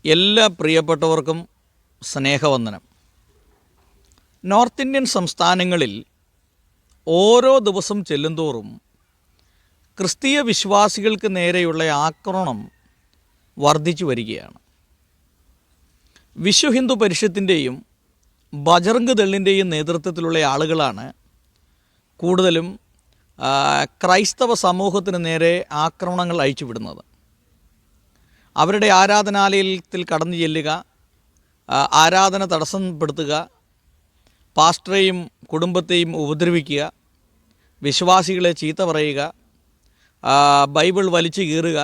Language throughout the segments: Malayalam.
എല്ലാ പ്രിയപ്പെട്ടവർക്കും സ്നേഹവന്ദനം. നോർത്ത് ഇന്ത്യൻ സംസ്ഥാനങ്ങളിൽ ഓരോ ദിവസം ചെല്ലുന്തോറും ക്രിസ്തീയ വിശ്വാസികൾക്ക് നേരെയുള്ള ആക്രമണം വർദ്ധിച്ചു വരികയാണ്. വിശ്വ ഹിന്ദു പരിഷത്തിൻ്റെയും ബജറംഗ് ദളിൻ്റെയും നേതൃത്വത്തിലുള്ള ആളുകളാണ് കൂടുതലും ക്രൈസ്തവ സമൂഹത്തിന് നേരെ ആക്രമണങ്ങൾ അയച്ചുവിടുന്നത്. അവരുടെ ആരാധനാലയത്തിൽ കടന്നു ചെല്ലുക, ആരാധന തടസ്സപ്പെടുത്തുക, പാസ്റ്ററെയും കുടുംബത്തെയും ഉപദ്രവിക്കുക, വിശ്വാസികളെ ചീത്ത പറയുക, ബൈബിൾ വലിച്ചു കീറുക,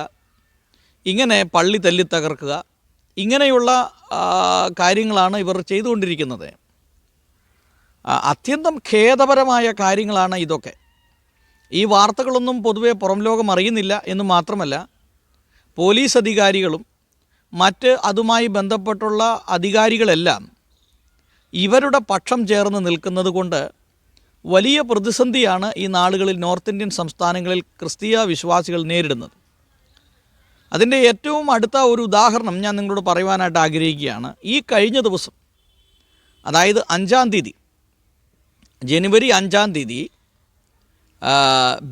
ഇങ്ങനെ പള്ളി തല്ലി തകർക്കുക, ഇങ്ങനെയുള്ള കാര്യങ്ങളാണ് ഇവർ ചെയ്തുകൊണ്ടിരിക്കുന്നത്. അത്യന്തം ഖേദപരമായ കാര്യങ്ങളാണ് ഇതൊക്കെ. ഈ വാർത്തകളൊന്നും പൊതുവെ പുറം ലോകം അറിയുന്നില്ല എന്ന് മാത്രമല്ല, പോലീസ് അധികാരികളും മറ്റ് അതുമായി ബന്ധപ്പെട്ടുള്ള അധികാരികളെല്ലാം ഇവരുടെ പക്ഷം ചേർന്ന് നിൽക്കുന്നത് കൊണ്ട് വലിയ പ്രതിസന്ധിയാണ് ഈ നാളുകളിൽ നോർത്ത് ഇന്ത്യൻ സംസ്ഥാനങ്ങളിൽ ക്രിസ്തീയ വിശ്വാസികൾ നേരിടുന്നത്. അതിൻ്റെ ഏറ്റവും അടുത്ത ഒരു ഉദാഹരണം ഞാൻ നിങ്ങളോട് പറയുവാനായിട്ട് ആഗ്രഹിക്കുകയാണ്. ഈ കഴിഞ്ഞ ദിവസം, അതായത് 5-ാം തീയതി, ജനുവരി 5-ാം തീയതി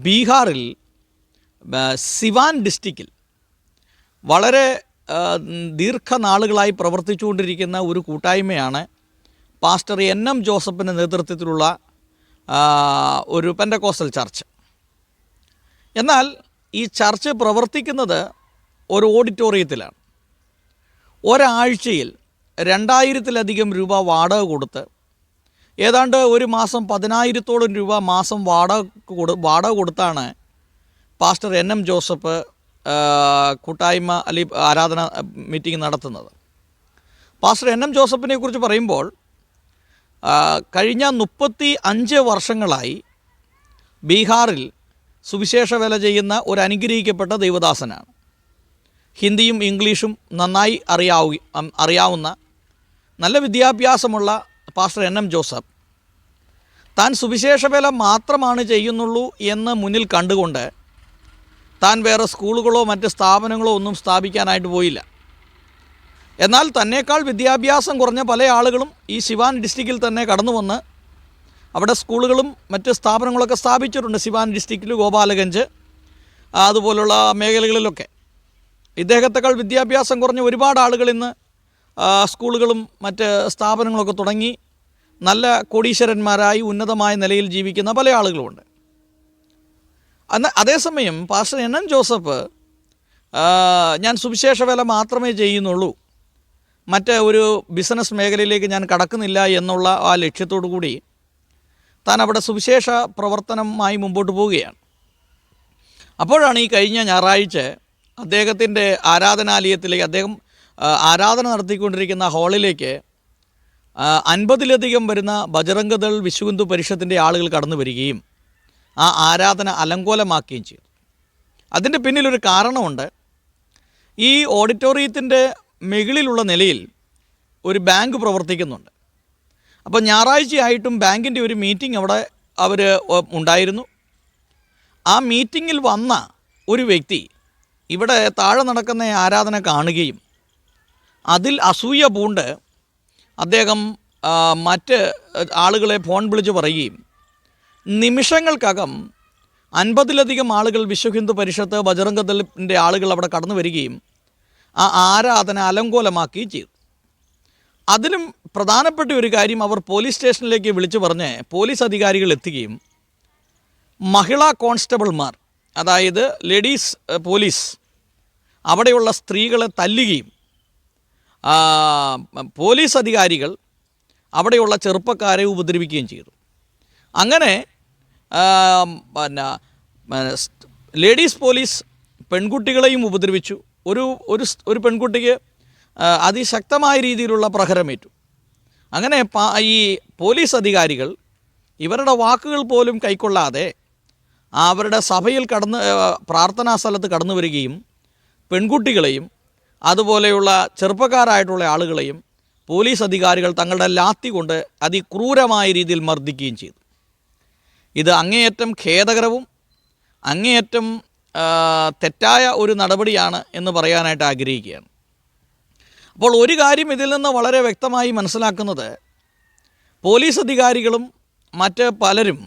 ബീഹാറിൽ സിവാൻ ഡിസ്ട്രിക്റ്റിൽ വളരെ ദീർഘനാളുകളായി പ്രവർത്തിച്ചുകൊണ്ടിരിക്കുന്ന ഒരു കൂട്ടായ്മയാണ് പാസ്റ്റർ എൻ.എം. ജോസഫിൻ്റെ നേതൃത്വത്തിലുള്ള ഒരു പെന്തക്കോസ്റ്റൽ ചർച്ച്. എന്നാൽ ഈ ചർച്ച് പ്രവർത്തിക്കുന്നത് ഒരു ഓഡിറ്റോറിയത്തിലാണ്. ഒരാഴ്ചയിൽ 2000-ത്തിലധികം രൂപ വാടക കൊടുത്ത് ഏതാണ്ട് ഒരു മാസം 10,000-ഓളം രൂപ മാസം വാടക കൊടുത്താണ് പാസ്റ്റർ എൻ.എം. ജോസഫ് കൂട്ടായ്മ അല്ലെങ്കിൽ ആരാധന മീറ്റിംഗ് നടത്തുന്നത്. പാസ്റ്റർ എൻ.എം. ജോസഫിനെ കുറിച്ച് പറയുമ്പോൾ കഴിഞ്ഞ 35 വർഷങ്ങളായി ബീഹാറിൽ സുവിശേഷ വേല ചെയ്യുന്ന ഒരു അനുഗ്രഹിക്കപ്പെട്ട ദൈവദാസനാണ്. ഹിന്ദിയും ഇംഗ്ലീഷും നന്നായി അറിയാവുന്ന നല്ല വിദ്യാഭ്യാസമുള്ള പാസ്റ്റർ എൻ.എം. ജോസഫ് താൻ സുവിശേഷ വേല മാത്രമാണ് ചെയ്യുന്നുള്ളൂ എന്ന് മുന്നിൽ കണ്ടുകൊണ്ട് താൻ വേറെ സ്കൂളുകളോ മറ്റ് സ്ഥാപനങ്ങളോ ഒന്നും സ്ഥാപിക്കാനായിട്ട് പോയില്ല. എന്നാൽ തന്നേക്കാൾ വിദ്യാഭ്യാസം കുറഞ്ഞ പല ആളുകളും ഈ സിവാൻ ഡിസ്ട്രിക്റ്റിൽ തന്നെ കടന്നു വന്ന് അവിടെ സ്കൂളുകളും മറ്റ് സ്ഥാപനങ്ങളൊക്കെ സ്ഥാപിച്ചിട്ടുണ്ട്. സിവാൻ ഡിസ്ട്രിക്റ്റിൽ ഗോപാലഗഞ്ച് അതുപോലുള്ള മേഖലകളിലൊക്കെ ഇദ്ദേഹത്തെക്കാൾ വിദ്യാഭ്യാസം കുറഞ്ഞ ഒരുപാട് ആളുകൾ ഇന്ന് സ്കൂളുകളും മറ്റ് സ്ഥാപനങ്ങളൊക്കെ തുടങ്ങി നല്ല കോടീശ്വരന്മാരായി ഉന്നതമായ നിലയിൽ ജീവിക്കുന്ന പല ആളുകളുമുണ്ട്. അതേസമയം പാസ്റ്റർ എൻ.എം. ജോസഫ് ഞാൻ സുവിശേഷ വേല മാത്രമേ ചെയ്യുന്നുള്ളൂ, മറ്റ് ഒരു ബിസിനസ് മേഖലയിലേക്ക് ഞാൻ കടക്കുന്നില്ല എന്നുള്ള ആ ലക്ഷ്യത്തോടു കൂടി താൻ അവിടെ സുവിശേഷ പ്രവർത്തനമായി മുമ്പോട്ട് പോവുകയാണ്. അപ്പോഴാണ് ഈ കഴിഞ്ഞ ഞായറാഴ്ച അദ്ദേഹത്തിൻ്റെ ആരാധനാലയത്തിലേക്ക്, അദ്ദേഹം ആരാധന നടത്തിക്കൊണ്ടിരിക്കുന്ന ഹാളിലേക്ക് 50-ലധികം വരുന്ന ബജറംഗ് ദൾ വിശ്വ ഹിന്ദു പരിഷത്തിൻ്റെ ആളുകൾ കടന്നു വരികയും ആ ആരാധന അലങ്കോലമാക്കുകയും ചെയ്തു. അതിൻ്റെ പിന്നിലൊരു കാരണമുണ്ട്. ഈ ഓഡിറ്റോറിയത്തിൻ്റെ മുകളിലുള്ള നിലയിൽ ഒരു ബാങ്ക് പ്രവർത്തിക്കുന്നുണ്ട്. അപ്പോൾ ഞായറാഴ്ചയായിട്ടും ബാങ്കിൻ്റെ ഒരു മീറ്റിംഗ് അവിടെ അവർ ഉണ്ടായിരുന്നു. ആ മീറ്റിങ്ങിൽ വന്ന ഒരു വ്യക്തി ഇവിടെ താഴെ നടക്കുന്ന ആരാധന കാണുകയും അതിൽ അസൂയ പൂണ്ട് അദ്ദേഹം മറ്റ് ആളുകളെ ഫോൺ വിളിച്ച് പറയുകയും നിമിഷങ്ങൾക്കകം 50-ലധികം ആളുകൾ വിശ്വ ഹിന്ദു പരിഷത്ത് ബജറംഗ് ദളിൻ്റെ ആളുകൾ അവിടെ കടന്നു വരികയും ആ ആരാധന അലങ്കോലമാക്കുകയും ചെയ്തു. അതിലും പ്രധാനപ്പെട്ട ഒരു കാര്യം, അവർ പോലീസ് സ്റ്റേഷനിലേക്ക് വിളിച്ചു പറഞ്ഞ് പോലീസ് അധികാരികൾ എത്തുകയും മഹിളാ കോൺസ്റ്റബിൾമാർ, അതായത് ലേഡീസ് പോലീസ്, അവിടെയുള്ള സ്ത്രീകളെ തല്ലുകയും പോലീസ് അധികാരികൾ അവിടെയുള്ള ചെറുപ്പക്കാരെ ഉപദ്രവിക്കുകയും ചെയ്തു. അങ്ങനെ ലേഡീസ് പോലീസ് പെൺകുട്ടികളെയും ഉപദ്രവിച്ചു. ഒരു പെൺകുട്ടിക്ക് അതിശക്തമായ രീതിയിലുള്ള പ്രഹരമേറ്റു. അങ്ങനെ ഈ പോലീസ് അധികാരികൾ ഇവരുടെ വാക്കുകൾ പോലും കൈക്കൊള്ളാതെ അവരുടെ സഭയിൽ പ്രാർത്ഥനാ സ്ഥലത്ത് കടന്നു വരികയും പെൺകുട്ടികളെയും അതുപോലെയുള്ള ചെറുപ്പക്കാരായിട്ടുള്ള ആളുകളെയും പോലീസ് അധികാരികൾ തങ്ങളുടെ ലാത്തി കൊണ്ട് അതിക്രൂരമായ രീതിയിൽ മർദ്ദിക്കുകയും ചെയ്തു. ഇത് അങ്ങേയറ്റം ഖേദകരവും അങ്ങേയറ്റം തെറ്റായ ഒരു നടപടിയാണ് എന്ന് പറയാനായിട്ട് ആഗ്രഹിക്കുകയാണ്. അപ്പോൾ ഒരു കാര്യം ഇതിൽ നിന്ന് വളരെ വ്യക്തമായി മനസ്സിലാക്കുന്നത്, പോലീസ് അധികാരികളും മറ്റ് പലരും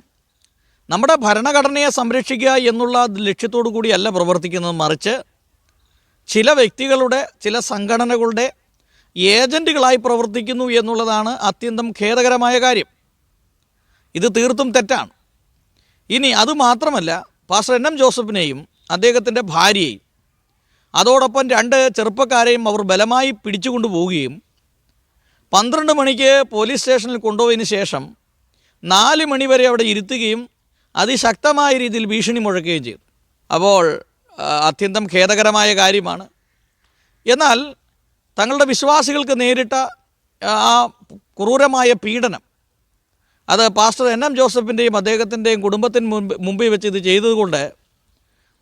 നമ്മുടെ ഭരണഘടനയെ സംരക്ഷിക്കുക എന്നുള്ള ലക്ഷ്യത്തോടു കൂടിയല്ല പ്രവർത്തിക്കുന്നത്, മറിച്ച് ചില വ്യക്തികളുടെ, ചില സംഘടനകളുടെ ഏജൻറ്റുകളായി പ്രവർത്തിക്കുന്നു എന്നുള്ളതാണ് അത്യന്തം ഖേദകരമായ കാര്യം. ഇത് തീർത്തും തെറ്റാണ്. ഇനി അതുമാത്രമല്ല, പാസ്റ്റർ എൻ.എം. ജോസഫിനെയും അദ്ദേഹത്തിൻ്റെ ഭാര്യയെയും അതോടൊപ്പം 2 ചെറുപ്പക്കാരെയും അവർ ബലമായി പിടിച്ചുകൊണ്ടു പോവുകയും 12 മണിക്ക് പോലീസ് സ്റ്റേഷനിൽ കൊണ്ടുപോയതിന് ശേഷം 4 മണി വരെ അവിടെ ഇരുത്തുകയും അതിശക്തമായ രീതിയിൽ ഭീഷണി മുഴക്കുകയും ചെയ്തു. അപ്പോൾ അത്യന്തം ഖേദകരമായ കാര്യമാണ്. എന്നാൽ തങ്ങളുടെ വിശ്വാസികൾക്ക് നേരിട്ട ആ ക്രൂരമായ പീഡനം, അത് പാസ്റ്റർ എൻ.എം. ജോസഫിൻ്റെയും അദ്ദേഹത്തിൻ്റെയും കുടുംബത്തിന് മുമ്പിൽ വെച്ച് ഇത് ചെയ്തതുകൊണ്ട്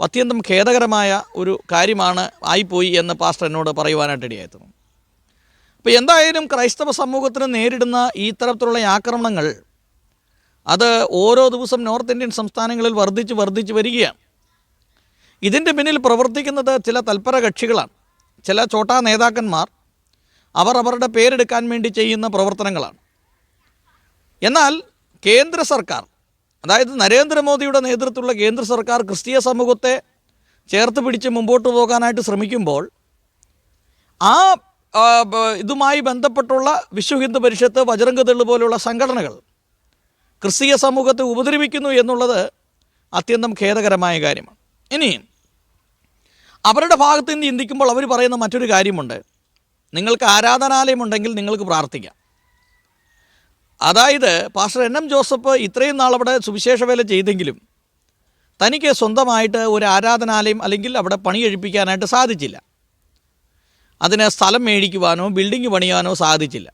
അത്യന്തം ഖേദകരമായ ഒരു കാര്യമാണ് ആയിപ്പോയി എന്ന് പാസ്റ്റർ എന്നോട് പറയുവാനായിട്ട് ഇടയായിരുന്നു. അപ്പോൾ എന്തായാലും ക്രൈസ്തവ സമൂഹത്തിന് നേരിടുന്ന ഈ തരത്തിലുള്ള ആക്രമണങ്ങൾ അത് ഓരോ ദിവസം നോർത്ത് ഇന്ത്യൻ സംസ്ഥാനങ്ങളിൽ വർദ്ധിച്ച് വരികയാണ്. ഇതിൻ്റെ പിന്നിൽ പ്രവർത്തിക്കുന്നത് ചില തൽപര കക്ഷികളാണ്, ചില ചോട്ടാ നേതാക്കന്മാർ. അവർ അവരുടെ പേരെടുക്കാൻ വേണ്ടി ചെയ്യുന്ന പ്രവർത്തനങ്ങളാണ്. എന്നാൽ കേന്ദ്ര സർക്കാർ, അതായത് നരേന്ദ്രമോദിയുടെ നേതൃത്വത്തിലുള്ള കേന്ദ്ര സർക്കാർ ക്രിസ്തീയ സമൂഹത്തെ ചേർത്ത് പിടിച്ച് മുമ്പോട്ട് പോകാനായിട്ട് ശ്രമിക്കുമ്പോൾ ആ ഇതുമായി ബന്ധപ്പെട്ടുള്ള വിശ്വ ഹിന്ദു പരിഷത്ത്, ബജറംഗ് പോലെയുള്ള സംഘടനകൾ ക്രിസ്തീയ സമൂഹത്തെ ഉപദ്രവിക്കുന്നു എന്നുള്ളത് അത്യന്തം ഖേദകരമായ കാര്യമാണ്. ഇനി അവരുടെ ഭാഗത്ത് നിന്ന് ചിന്തിക്കുമ്പോൾ അവർ പറയുന്ന മറ്റൊരു കാര്യമുണ്ട്, നിങ്ങൾക്ക് ആരാധനാലയമുണ്ടെങ്കിൽ നിങ്ങൾക്ക് പ്രാർത്ഥിക്കാം. അതായത് പാസ്റ്റർ എൻ.എം. ജോസഫ് ഇത്രയും നാൾ അവിടെ സുവിശേഷ വേല ചെയ്തെങ്കിലും തനിക്ക് സ്വന്തമായിട്ട് ഒരു ആരാധനാലയം അല്ലെങ്കിൽ അവിടെ പണി കഴിപ്പിക്കാനായിട്ട് സാധിച്ചില്ല. അതിന് സ്ഥലം മേടിക്കുവാനോ ബിൽഡിംഗ് പണിയാനോ സാധിച്ചില്ല.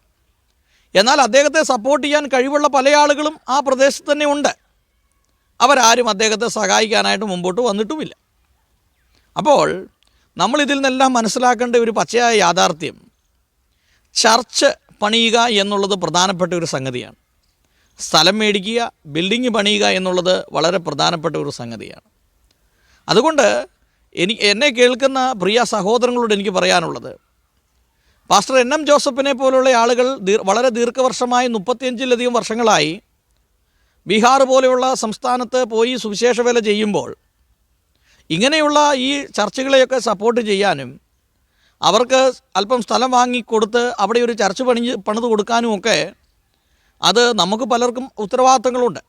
എന്നാൽ അദ്ദേഹത്തെ സപ്പോർട്ട് ചെയ്യാൻ കഴിവുള്ള പല ആളുകളും ആ പ്രദേശത്ത് തന്നെ ഉണ്ട്. അവരാരും അദ്ദേഹത്തെ സഹായിക്കാനായിട്ട് മുമ്പോട്ട് വന്നിട്ടുമില്ല. അപ്പോൾ നമ്മളിതിൽ നിന്നെല്ലാം മനസ്സിലാക്കേണ്ട ഒരു പച്ചയായ യാഥാർത്ഥ്യം, ചർച്ച് പണിയുക എന്നുള്ളത് പ്രധാനപ്പെട്ട ഒരു സംഗതിയാണ്. സ്ഥലം മേടിക്കുക, ബിൽഡിംഗ് പണിയുക എന്നുള്ളത് വളരെ പ്രധാനപ്പെട്ട ഒരു സംഗതിയാണ്. അതുകൊണ്ട് എന്നെ കേൾക്കുന്ന പ്രിയ സഹോദരങ്ങളോട് എനിക്ക് പറയാനുള്ളത്, പാസ്റ്റർ എൻ.എം. ജോസഫിനെ പോലുള്ള ആളുകൾ വളരെ ദീർഘവർഷമായി 35-ലധികം വർഷങ്ങളായി ബീഹാർ പോലെയുള്ള സംസ്ഥാനത്ത് പോയി സുവിശേഷ വേല ചെയ്യുമ്പോൾ ഇങ്ങനെയുള്ള ഈ ചർച്ചുകളെയൊക്കെ സപ്പോർട്ട് ചെയ്യാനും അവർക്ക് അല്പം സ്ഥലം വാങ്ങിക്കൊടുത്ത് അവിടെ ഒരു ചർച്ച് പണിത് കൊടുക്കാനുമൊക്കെ അത് നമുക്ക് പലർക്കും ഉത്തരവാദിത്തങ്ങളുണ്ട്.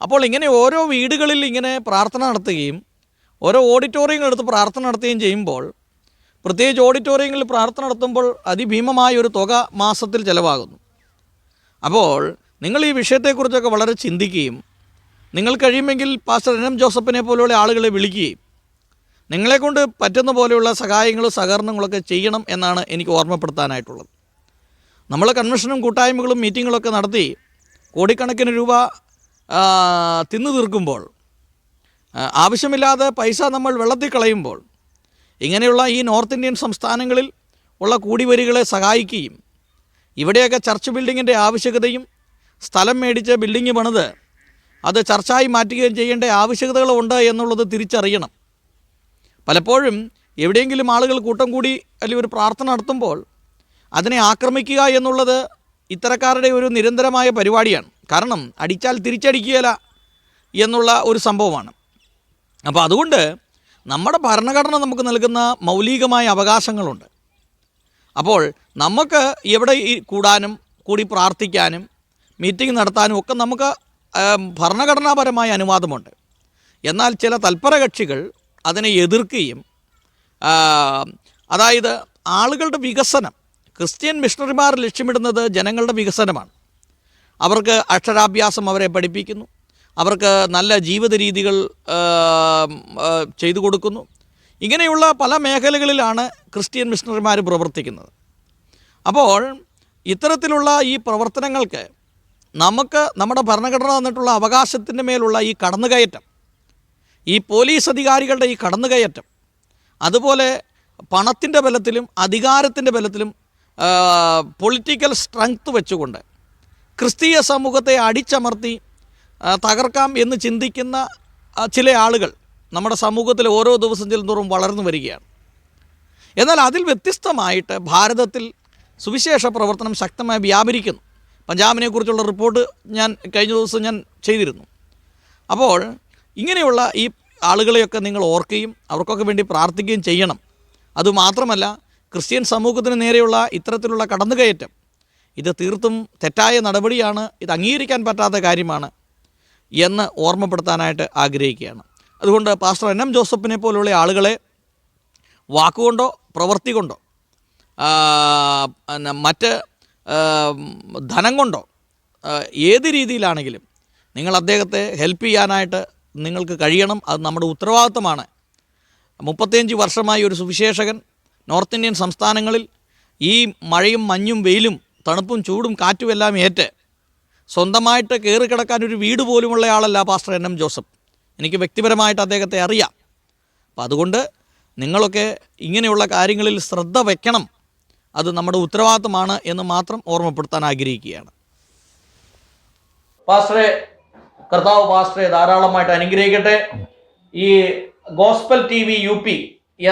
അപ്പോൾ ഇങ്ങനെ ഓരോ വീടുകളിൽ ഇങ്ങനെ പ്രാർത്ഥന നടത്തുകയും ഓരോ ഓഡിറ്റോറിയങ്ങൾ എടുത്ത് പ്രാർത്ഥന നടത്തുകയും ചെയ്യുമ്പോൾ, പ്രത്യേകിച്ച് ഓഡിറ്റോറിയങ്ങളിൽ പ്രാർത്ഥന നടത്തുമ്പോൾ അതിഭീമമായ ഒരു തുക മാസത്തിൽ ചിലവാകുന്നു. അപ്പോൾ നിങ്ങൾ ഈ വിഷയത്തെക്കുറിച്ചൊക്കെ വളരെ ചിന്തിക്കുകയും നിങ്ങൾ കഴിയുമെങ്കിൽ പാസ്റ്റർ എൻ.എം. ജോസഫിനെ പോലെയുള്ള ആളുകളെ വിളിക്കുകയും നിങ്ങളെക്കൊണ്ട് പറ്റുന്ന പോലെയുള്ള സഹായങ്ങളും സഹകരണങ്ങളൊക്കെ ചെയ്യണം എന്നാണ് എനിക്ക് ഓർമ്മപ്പെടുത്താനായിട്ടുള്ളത്. നമ്മൾ കൺവെൻഷനും കൂട്ടായ്മകളും മീറ്റിങ്ങുകളൊക്കെ നടത്തി കോടിക്കണക്കിന് രൂപ തിന്നു തീർക്കുമ്പോൾ, ആവശ്യമില്ലാതെ പൈസ നമ്മൾ വെള്ളത്തിൽ കളയുമ്പോൾ, ഇങ്ങനെയുള്ള ഈ നോർത്ത് ഇന്ത്യൻ സംസ്ഥാനങ്ങളിൽ ഉള്ള കൂടിവരികളെ സഹായിക്കുകയും ഇവിടെയൊക്കെ ചർച്ച് ബിൽഡിങ്ങിൻ്റെ ആവശ്യകതയും സ്ഥലം മേടിച്ച് ബിൽഡിങ് പണിത് അത് ചർച്ചായി മാറ്റുകയും ചെയ്യേണ്ട ആവശ്യകതകളുണ്ട് എന്നുള്ളത് തിരിച്ചറിയണം. പലപ്പോഴും എവിടെയെങ്കിലും ആളുകൾ കൂട്ടം കൂടി അല്ലെങ്കിൽ ഒരു പ്രാർത്ഥന നടത്തുമ്പോൾ അതിനെ ആക്രമിക്കുക എന്നുള്ളത് ഇത്തരക്കാരുടെ ഒരു നിരന്തരമായ പരിപാടിയാണ്. കാരണം അടിച്ചാൽ തിരിച്ചടിക്കുകയില്ല എന്നുള്ള ഒരു സംഭവമാണ്. അപ്പോൾ അതുകൊണ്ട് നമ്മുടെ ഭരണഘടന നമുക്ക് നൽകുന്ന മൗലികമായ അവകാശങ്ങളുണ്ട്. അപ്പോൾ നമുക്ക് എവിടെ കൂടാനും കൂടി പ്രാർത്ഥിക്കാനും മീറ്റിംഗ് നടത്താനും ഒക്കെ നമുക്ക് ഭരണഘടനാപരമായ അനുവാദമുണ്ട്. എന്നാൽ ചില തൽപര കക്ഷികൾ അതിനെ എതിർക്കുകയും, അതായത് ആളുകളുടെ വികസനം, ക്രിസ്ത്യൻ മിഷണറിമാർ ലക്ഷ്യമിടുന്നത് ജനങ്ങളുടെ വികസനമാണ്. അവർക്ക് അക്ഷരാഭ്യാസം അവരെ പഠിപ്പിക്കുന്നു, അവർക്ക് നല്ല ജീവിത രീതികൾ ചെയ്തു കൊടുക്കുന്നു. ഇങ്ങനെയുള്ള പല മേഖലകളിലാണ് ക്രിസ്ത്യൻ മിഷണറിമാർ പ്രവർത്തിക്കുന്നത്. അപ്പോൾ ഇത്തരത്തിലുള്ള ഈ പ്രവർത്തനങ്ങൾക്ക് നമുക്ക് നമ്മുടെ ഭരണഘടന തന്നിട്ടുള്ള അവകാശത്തിൻ്റെ മേലുള്ള ഈ കടന്നുകയറ്റം, ഈ പോലീസ് അധികാരികളുടെ ഈ കടന്നുകയറ്റം, അതുപോലെ പണത്തിൻ്റെ ബലത്തിലും അധികാരത്തിൻ്റെ ബലത്തിലും പൊളിറ്റിക്കൽ സ്ട്രെങ്ത് വെച്ചുകൊണ്ട് ക്രിസ്തീയ സമൂഹത്തെ അടിച്ചമർത്തി തകർക്കാം എന്ന് ചിന്തിക്കുന്ന ചില ആളുകൾ നമ്മുടെ സമൂഹത്തിൽ ഓരോ ദിവസം ചെല്ലുന്തോറും വളർന്നു വരികയാണ്. എന്നാൽ അതിൽ വ്യത്യസ്തമായിട്ട് ഭാരതത്തിൽ സുവിശേഷ പ്രവർത്തനം ശക്തമായി വ്യാപരിക്കുന്നു. പഞ്ചാബിനെക്കുറിച്ചുള്ള റിപ്പോർട്ട് ഞാൻ കഴിഞ്ഞ ദിവസം ഞാൻ ചെയ്തിരുന്നു. അപ്പോൾ ഇങ്ങനെയുള്ള ഈ ആളുകളെയൊക്കെ നിങ്ങൾ ഓർക്കുകയും അവർക്കൊക്കെ വേണ്ടി പ്രാർത്ഥിക്കുകയും ചെയ്യണം. അതുമാത്രമല്ല, ക്രിസ്ത്യൻ സമൂഹത്തിന് നേരെയുള്ള ഇത്തരത്തിലുള്ള കടന്നുകയറ്റം ഇത് തീർത്തും തെറ്റായ നടപടിയാണ്, ഇത് അംഗീകരിക്കാൻ പറ്റാത്ത കാര്യമാണ് എന്ന് ഓർമ്മപ്പെടുത്താനായിട്ട് ആഗ്രഹിക്കുകയാണ്. അതുകൊണ്ട് പാസ്റ്റർ എൻ.എം. ജോസഫിനെ പോലുള്ള ആളുകളെ വാക്കുകൊണ്ടോ പ്രവൃത്തി കൊണ്ടോ മറ്റ് ധനം കൊണ്ടോ ഏത് രീതിയിലാണെങ്കിലും നിങ്ങൾ അദ്ദേഹത്തെ ഹെൽപ്പ് ചെയ്യാനായിട്ട് നിങ്ങൾക്ക് കഴിയണം. അത് നമ്മുടെ ഉത്തരവാദിത്തമാണ്. 35 വർഷമായി ഒരു സുവിശേഷകൻ നോർത്ത് ഇന്ത്യൻ സംസ്ഥാനങ്ങളിൽ ഈ മഴയും മഞ്ഞും വെയിലും തണുപ്പും ചൂടും കാറ്റുമെല്ലാം ഏറ്റ് സ്വന്തമായിട്ട് കയറി കിടക്കാനൊരു വീട് പോലുമുള്ള ആളല്ല പാസ്റ്റർ എൻ.എം. ജോസഫ്. എനിക്ക് വ്യക്തിപരമായിട്ട് അദ്ദേഹത്തെ അറിയാം. അപ്പം അതുകൊണ്ട് നിങ്ങളൊക്കെ ഇങ്ങനെയുള്ള കാര്യങ്ങളിൽ ശ്രദ്ധ വയ്ക്കണം. അത് നമ്മുടെ ഉത്തരവാദിത്തമാണ് എന്ന് മാത്രം ഓർമ്മപ്പെടുത്താൻ ആഗ്രഹിക്കുകയാണ്. പാസ്റ്ററെ, കർത്താവ് പാസ്റ്ററെ ധാരാളമായിട്ട് അനുഗ്രഹിക്കട്ടെ. ഈ ഗോസ്പൽ TV UP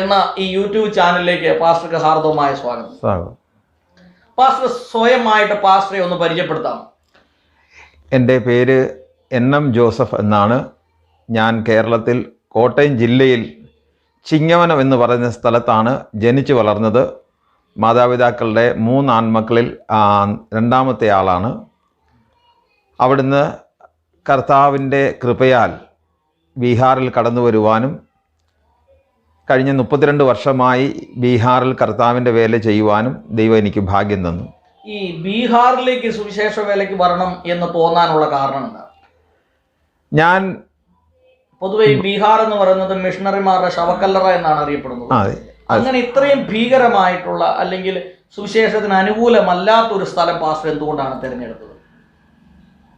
എന്ന ഈ യൂട്യൂബ് ചാനലിലേക്ക് പാസ്റ്റർക്ക് ഹാർദവമായ സ്വാഗതം. പാസ്റ്റർ സ്വയമായിട്ട് പാസ്റ്ററെ ഒന്ന് പരിചയപ്പെടുത്താം. എൻ്റെ പേര് എൻ.എം. ജോസഫ് എന്നാണ്. ഞാൻ കേരളത്തിൽ കോട്ടയം ജില്ലയിൽ ചിങ്ങവനം എന്ന് പറയുന്ന സ്ഥലത്താണ് ജനിച്ചു വളർന്നത്. മാതാപിതാക്കളുടെ 3 ആൺമക്കളിൽ രണ്ടാമത്തെ ആളാണ്. അവിടുന്ന് കർത്താവിൻ്റെ കൃപയാൽ ബീഹാറിൽ കടന്നു വരുവാനും കഴിഞ്ഞ 32 വർഷമായി ബീഹാറിൽ കർത്താവിൻ്റെ വേല ചെയ്യുവാനും ദൈവം എനിക്ക് ഭാഗ്യം തന്നു. ഈ ബീഹാറിലേക്ക് സുവിശേഷ വേലയ്ക്ക് വരണം എന്ന് തോന്നാനുള്ള കാരണം എന്താ? ഞാൻ പൊതുവെ ബീഹാർ എന്ന് പറയുന്നത് മിഷണറിമാരുടെ ശവക്കല്ലറ എന്നാണ് അറിയപ്പെടുന്നത്. അങ്ങനെ ഇത്രയും ഭീകരമായിട്ടുള്ള അല്ലെങ്കിൽ സുവിശേഷത്തിന് അനുകൂലമല്ലാത്തൊരു സ്ഥലം പാസ്റ്റർ എന്തുകൊണ്ടാണ് തിരഞ്ഞെടുത്തത്?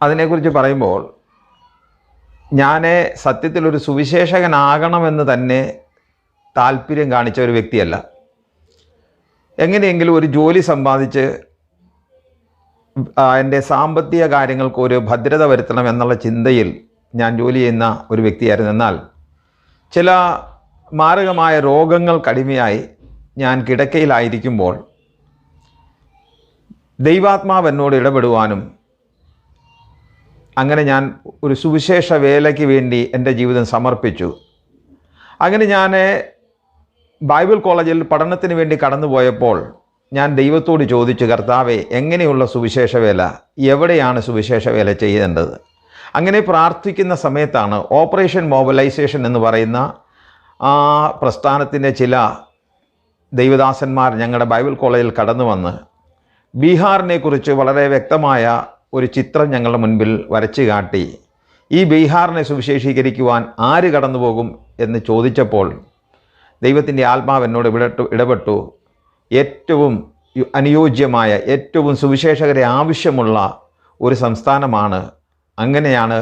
അതിനെക്കുറിച്ച് പറയുമ്പോൾ ഞാൻ സത്യത്തിൽ ഒരു സുവിശേഷകനാകണമെന്ന് തന്നെ താല്പര്യം കാണിച്ച ഒരു വ്യക്തിയല്ല. എങ്ങനെയെങ്കിലും ഒരു ജോലി സമ്പാദിച്ച് എൻ്റെ സാമ്പത്തിക കാര്യങ്ങൾക്ക് ഒരു ഭദ്രത വരുത്തണം എന്നുള്ള ചിന്തയിൽ ഞാൻ ജോലി ചെയ്യുന്ന ഒരു വ്യക്തിയായിരുന്നു. എന്നാൽ ചില മാരകമായ രോഗങ്ങൾക്കടിമയായി ഞാൻ കിടക്കയിലായിരിക്കുമ്പോൾ ദൈവാത്മാവ് എന്നോട് ഇടപെടുവാനും അങ്ങനെ ഞാൻ ഒരു സുവിശേഷ വേലയ്ക്ക് വേണ്ടി എൻ്റെ ജീവിതം സമർപ്പിച്ചു. അങ്ങനെ ഞാൻ ബൈബിൾ കോളേജിൽ പഠനത്തിന് വേണ്ടി കടന്നുപോയപ്പോൾ ഞാൻ ദൈവത്തോട് ചോദിച്ചു, കർത്താവേ, എങ്ങനെയുള്ള സുവിശേഷ വേല, എവിടെയാണ് സുവിശേഷ വേല ചെയ്യേണ്ടത്? അങ്ങനെ പ്രാർത്ഥിക്കുന്ന സമയത്താണ് ഓപ്പറേഷൻ മൊബിലൈസേഷൻ എന്ന് പറയുന്ന ആ പ്രസ്ഥാനത്തിൻ്റെ ചില ദൈവദാസന്മാർ ഞങ്ങളുടെ ബൈബിൾ കോളേജിൽ കടന്നു വന്ന് ബീഹാറിനെക്കുറിച്ച് വളരെ വ്യക്തമായ ഒരു ചിത്രം ഞങ്ങളുടെ മുൻപിൽ വരച്ചു കാട്ടി, ഈ ബീഹാറിനെ സുവിശേഷീകരിക്കുവാൻ ആര് കടന്നു പോകും എന്ന് ചോദിച്ചപ്പോൾ ദൈവത്തിൻ്റെ ആത്മാവ് എന്നോട് ഇടപെട്ടു. ഏറ്റവും അനുയോജ്യമായ, ഏറ്റവും സുവിശേഷകരെ ആവശ്യമുള്ള ഒരു സംസ്ഥാനമാണ്. അങ്ങനെയാണ്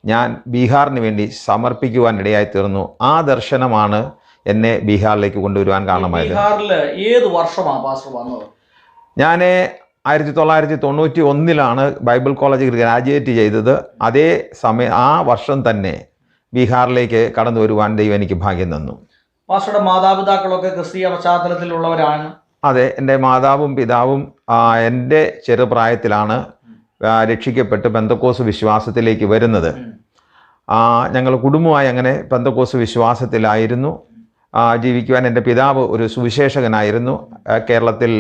ഞാൻ ബീഹാറിന് വേണ്ടി സമർപ്പിക്കുവാൻ ഇടയായി തീർന്നു. ആ ദർശനമാണ് എന്നെ ബീഹാറിലേക്ക് കൊണ്ടുവരുവാൻ കാരണമായത്. ബീഹാറിൽ ഏത് വർഷമാണ് പാസ്റ്റർ വന്നത്? ഞാൻ 1991 ബൈബിൾ കോളേജിൽ ഗ്രാജുവേറ്റ് ചെയ്തത്. അതേ സമയം ആ വർഷം തന്നെ ബീഹാറിലേക്ക് കടന്നു വരുവാൻ ദൈവം എനിക്ക് ഭാഗ്യം തന്നു. പാസ്റ്ററുടെ മാതാപിതാക്കളൊക്കെ ക്രിസ്തീയ പശ്ചാത്തലത്തിലുള്ളവരാണ്? അതെ, എൻ്റെ മാതാവും പിതാവും എൻ്റെ ചെറുപ്രായത്തിലാണ് രക്ഷിക്കപ്പെട്ട് പെന്തക്കോസ് വിശ്വാസത്തിലേക്ക് വരുന്നത്. ഞങ്ങൾ കുടുംബമായി അങ്ങനെ പെന്തക്കോസ് വിശ്വാസത്തിലായിരുന്നു ജീവിക്കുവാൻ. എൻ്റെ പിതാവ് ഒരു സുവിശേഷകനായിരുന്നു. കേരളത്തിൽ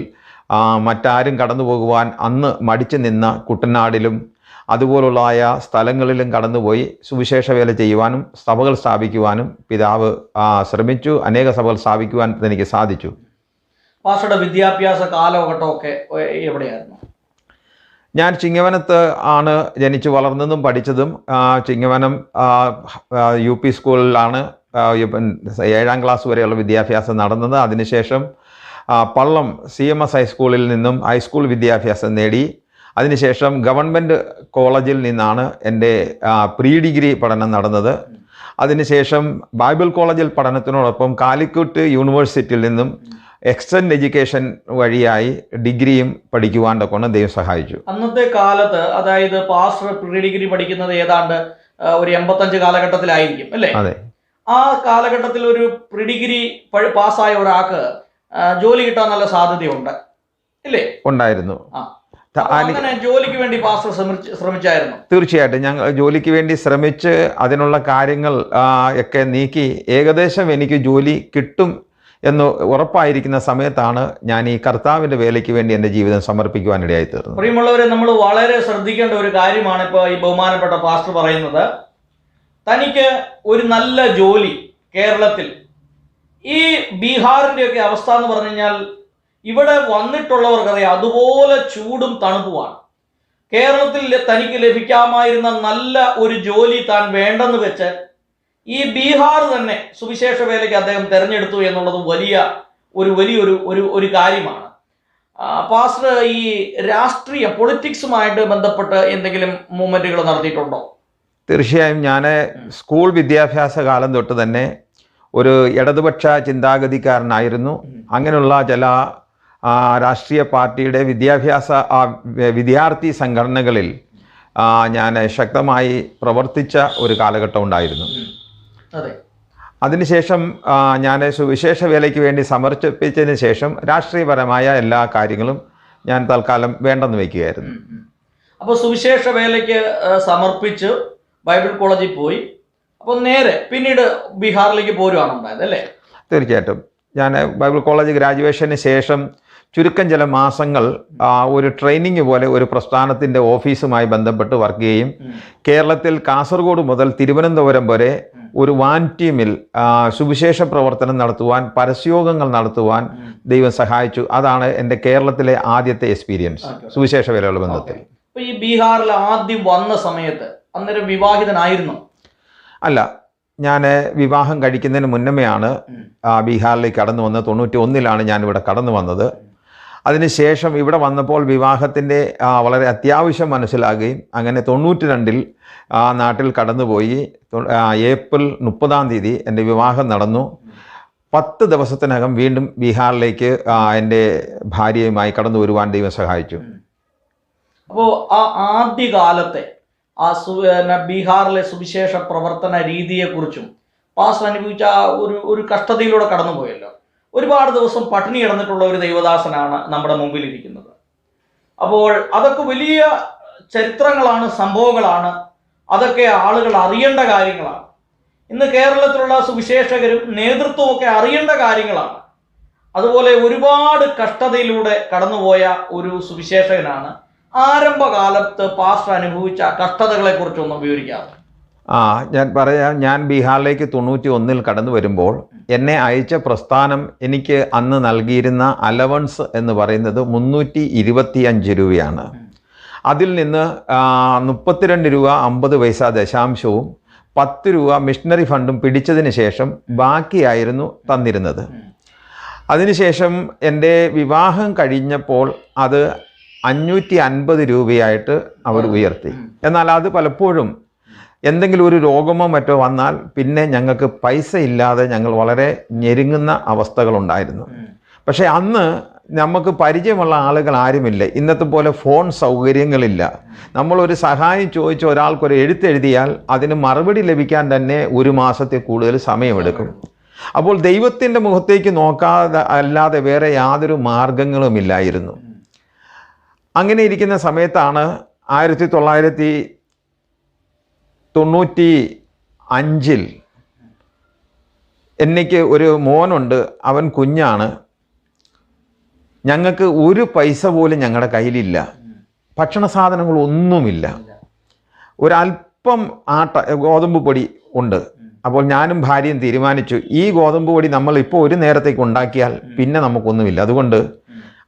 മറ്റാരും കടന്നു പോകുവാൻ അന്ന് മടിച്ചു നിന്ന കുട്ടനാടിലും അതുപോലുള്ളതായ സ്ഥലങ്ങളിലും കടന്നുപോയി സുവിശേഷ വേല ചെയ്യുവാനും സഭകൾ സ്ഥാപിക്കുവാനും പിതാവ് ശ്രമിച്ചു. അനേക സഭകൾ സ്ഥാപിക്കുവാൻ എനിക്ക് സാധിച്ചു. പാസ്റ്ററുടെ വിദ്യാഭ്യാസ കാലഘട്ടമൊക്കെ എവിടെയായിരുന്നു? ഞാൻ ചിങ്ങവനത്ത് ആണ് ജനിച്ചു വളർന്നതും പഠിച്ചതും. ചിങ്ങവനം UP സ്കൂളിലാണ് 7ാം ക്ലാസ് വരെയുള്ള വിദ്യാഭ്യാസം നടന്നത്. അതിനുശേഷം പള്ളം CMS ഹൈസ്കൂളിൽ നിന്നും ഹൈസ്കൂൾ വിദ്യാഭ്യാസം നേടി. അതിനുശേഷം ഗവൺമെൻറ് കോളേജിൽ നിന്നാണ് എൻ്റെ പ്രീ ഡിഗ്രി പഠനം നടന്നത്. അതിനുശേഷം ബൈബിൾ കോളേജിൽ പഠനത്തിനോടൊപ്പം കാലിക്കറ്റ് യൂണിവേഴ്സിറ്റിയിൽ നിന്നും എക്സ്റ്റൻഡ് എഡ്യൂക്കേഷൻ വഴിയായി ഡിഗ്രിയും പഠിക്കുവാൻ കൊണ്ട് ദൈവം സഹായിച്ചു. അന്നത്തെ കാലത്ത്, അതായത് പാസ്റ്റർ പ്രീ ഡിഗ്രി പഠിക്കുന്നത് ഏതാണ്ട് ഒരു 85 കാലഘട്ടത്തിലായിരിക്കും അല്ലേ? അതെ. ആ കാലഘട്ടത്തിൽ ഒരു പ്രീ ഡിഗ്രി പാസ്സായ ഒരാൾക്ക് ജോലി കിട്ടാൻ നല്ല സാധ്യതയുണ്ട്, ഇല്ലേ? ഉണ്ടായിരുന്നു. ആ, അങ്ങനെ ജോലിക്ക് വേണ്ടി പാസ്റ്റർ ശ്രമിച്ചായിരുന്നു? തീർച്ചയായിട്ടും ഞങ്ങൾ ജോലിക്ക് വേണ്ടി ശ്രമിച്ച് അതിനുള്ള കാര്യങ്ങൾ ഒക്കെ നീക്കി ഏകദേശം എനിക്ക് ജോലി കിട്ടും എന്ന് ഉറപ്പായിരിക്കുന്ന സമയത്താണ് ഞാൻ ഈ കർത്താവിൻ്റെ വേലയ്ക്ക് വേണ്ടി എൻ്റെ ജീവിതം സമർപ്പിക്കുവാനിടയായി തീർന്നു. പ്രിയമുള്ളവരെ, നമ്മൾ വളരെ ശ്രദ്ധിക്കേണ്ട ഒരു കാര്യമാണ് ഇപ്പോൾ ഈ ബഹുമാനപ്പെട്ട പാസ്റ്റർ പറയുന്നത്. തനിക്ക് ഒരു നല്ല ജോലി കേരളത്തിൽ, ഈ ബീഹാറിൻ്റെയൊക്കെ അവസ്ഥ എന്ന് പറഞ്ഞു കഴിഞ്ഞാൽ ഇവിടെ വന്നിട്ടുള്ളവർക്കറിയാം അതുപോലെ ചൂടും തണുപ്പുമാണ്. കേരളത്തിൽ തനിക്ക് ലഭിക്കാമായിരുന്ന നല്ല ഒരു ജോലി താൻ വേണ്ടെന്ന് വെച്ച് ഈ ബീഹാർ തന്നെ സുവിശേഷ വേലയ്ക്ക് അദ്ദേഹം തിരഞ്ഞെടുത്തു എന്നുള്ളത് വലിയൊരു കാര്യമാണ്. പാസ്റ്റർ ഈ രാഷ്ട്രീയ പൊളിറ്റിക്സുമായിട്ട് ബന്ധപ്പെട്ട് എന്തെങ്കിലും മൂവ്മെന്റുകൾ നടത്തിയിട്ടുണ്ടോ? തീർച്ചയായും ഞാൻ സ്കൂൾ വിദ്യാഭ്യാസ കാലം തൊട്ട് തന്നെ ഒരു ഇടതുപക്ഷ ചിന്താഗതിക്കാരനായിരുന്നു. അങ്ങനെയുള്ള ചില രാഷ്ട്രീയ പാർട്ടിയുടെ വിദ്യാർത്ഥി സംഘടനകളിൽ ഞാൻ ശക്തമായി പ്രവർത്തിച്ച ഒരു കാലഘട്ടം ഉണ്ടായിരുന്നു. അതിനുശേഷം ഞാൻ സുവിശേഷ വേലയ്ക്ക് വേണ്ടി സമർപ്പിച്ചതിന് ശേഷം രാഷ്ട്രീയപരമായ എല്ലാ കാര്യങ്ങളും ഞാൻ തൽക്കാലം വേണ്ടെന്ന് വയ്ക്കുകയായിരുന്നു. അപ്പോൾ സുവിശേഷ വേലയ്ക്ക് സമർപ്പിച്ച് ബൈബിൾ കോളേജിൽ പോയി, അപ്പോൾ നേരെ പിന്നീട് ബീഹാറിലേക്ക് പോരുകയാണ് ഉണ്ടായത്, അല്ലേ? തീർച്ചയായിട്ടും. ഞാൻ ബൈബിൾ കോളേജ് ഗ്രാജുവേഷന് ശേഷം ചുരുക്കം ചില മാസങ്ങൾ ഒരു ട്രെയിനിങ് പോലെ ഒരു പ്രസ്ഥാനത്തിൻ്റെ ഓഫീസുമായി ബന്ധപ്പെട്ട് വർക്ക് ചെയ്യുകയും കേരളത്തിൽ കാസർഗോഡ് മുതൽ തിരുവനന്തപുരം വരെ ഒരു വാൻ ടീമിൽ സുവിശേഷ പ്രവർത്തനം നടത്തുവാൻ, പരസ്യയോഗങ്ങൾ നടത്തുവാൻ ദൈവം സഹായിച്ചു. അതാണ് എൻ്റെ കേരളത്തിലെ ആദ്യത്തെ എക്സ്പീരിയൻസ് സുവിശേഷ വേലയുള്ള ബന്ധത്തിൽ. ഈ ബീഹാറിൽ ആദ്യം വന്ന സമയത്ത് അന്നേരം വിവാഹിതനായിരുന്നു? അല്ല, ഞാൻ വിവാഹം കഴിക്കുന്നതിന് മുന്നമേയാണ് ബീഹാറിലേക്ക് കടന്നു വന്നത്. 91-ലാണ് ഞാനിവിടെ കടന്നു വന്നത്. അതിനുശേഷം ഇവിടെ വന്നപ്പോൾ വിവാഹത്തിൻ്റെ വളരെ അത്യാവശ്യം മനസ്സിലാകുകയും അങ്ങനെ 92-ൽ നാട്ടിൽ കടന്നുപോയി. ഏപ്രിൽ 30 എൻ്റെ വിവാഹം നടന്നു. 10 ദിവസത്തിനകം വീണ്ടും ബീഹാറിലേക്ക് എൻ്റെ ഭാര്യയുമായി കടന്നു വരുവാൻ ദൈവം സഹായിച്ചു. അപ്പോൾ ആ ആദ്യകാലത്തെ ബീഹാറിലെ സുവിശേഷ പ്രവർത്തന രീതിയെക്കുറിച്ചും പാസ്റ്റർ അനുഭവിച്ച ഒരു കഷ്ടതയിലൂടെ കടന്നുപോയല്ലോ. ഒരുപാട് ദിവസം പട്ടിണി കിടന്നിട്ടുള്ള ഒരു ദൈവദാസനാണ് നമ്മുടെ മുമ്പിൽ ഇരിക്കുന്നത്. അപ്പോൾ അതൊക്കെ വലിയ ചരിത്രങ്ങളാണ്, സംഭവങ്ങളാണ്, അതൊക്കെ ആളുകൾ അറിയേണ്ട കാര്യങ്ങളാണ്. ഇന്ന് കേരളത്തിലുള്ള സുവിശേഷകരും നേതൃത്വവും ഒക്കെ അറിയേണ്ട കാര്യങ്ങളാണ്. അതുപോലെ ഒരുപാട് കഷ്ടതയിലൂടെ കടന്നുപോയ ഒരു സുവിശേഷകനാണ്. ആരംഭകാലത്ത് പാസ്റ്റർ അനുഭവിച്ച കഷ്ടതകളെ കുറിച്ചൊന്ന് വിവരിക്കാമോ? ഞാൻ പറയാം. ഞാൻ ബീഹാറിലേക്ക് 91-ൽ കടന്നു വരുമ്പോൾ എന്നെ അയച്ച പ്രസ്ഥാനം എനിക്ക് അന്ന് നൽകിയിരുന്ന അലവൻസ് എന്ന് പറയുന്നത് 325 രൂപയാണ്. അതിൽ നിന്ന് 32 രൂപ 50 പൈസ ദശാംശവും 10 രൂപ മിഷണറി ഫണ്ടും പിടിച്ചതിന് ശേഷം ബാക്കിയായിരുന്നു തന്നിരുന്നത്. അതിനുശേഷം എൻ്റെ വിവാഹം കഴിഞ്ഞപ്പോൾ അത് 550 രൂപയായിട്ട് അവർ ഉയർത്തി. എന്നാൽ അത് പലപ്പോഴും എന്തെങ്കിലും ഒരു രോഗമോ മറ്റോ വന്നാൽ പിന്നെ ഞങ്ങൾക്ക് പൈസ ഇല്ലാതെ ഞങ്ങൾ വളരെ ഞെരുങ്ങുന്ന അവസ്ഥകളുണ്ടായിരുന്നു. പക്ഷേ അന്ന് നമുക്ക് പരിചയമുള്ള ആളുകൾ ആരുമില്ല. ഇന്നത്തെ പോലെ ഫോൺ സൗകര്യങ്ങളില്ല. നമ്മളൊരു സഹായം ചോദിച്ച് ഒരാൾക്കൊരു എഴുത്തെഴുതിയാൽ അതിന് മറുപടി ലഭിക്കാൻ തന്നെ 1 മാസത്തിൽ കൂടുതൽ സമയമെടുക്കും. അപ്പോൾ ദൈവത്തിൻ്റെ മുഖത്തേക്ക് നോക്കാതെ അല്ലാതെ വേറെ യാതൊരു മാർഗങ്ങളുമില്ലായിരുന്നു. അങ്ങനെ ഇരിക്കുന്ന സമയത്താണ് 1995-ൽ എനിക്ക് ഒരു മോനുണ്ട്. അവൻ കുഞ്ഞാണ്. ഞങ്ങൾക്ക് ഒരു പൈസ പോലും ഞങ്ങളുടെ കയ്യിലില്ല. ഭക്ഷണ സാധനങ്ങളൊന്നുമില്ല. ഒരല്പം ഗോതമ്പ് പൊടി ഉണ്ട്. അപ്പോൾ ഞാനും ഭാര്യയും തീരുമാനിച്ചു, ഈ ഗോതമ്പ് പൊടി നമ്മൾ ഇപ്പോൾ ഒരു നേരത്തേക്ക് ഉണ്ടാക്കിയാൽ പിന്നെ നമുക്കൊന്നുമില്ല. അതുകൊണ്ട്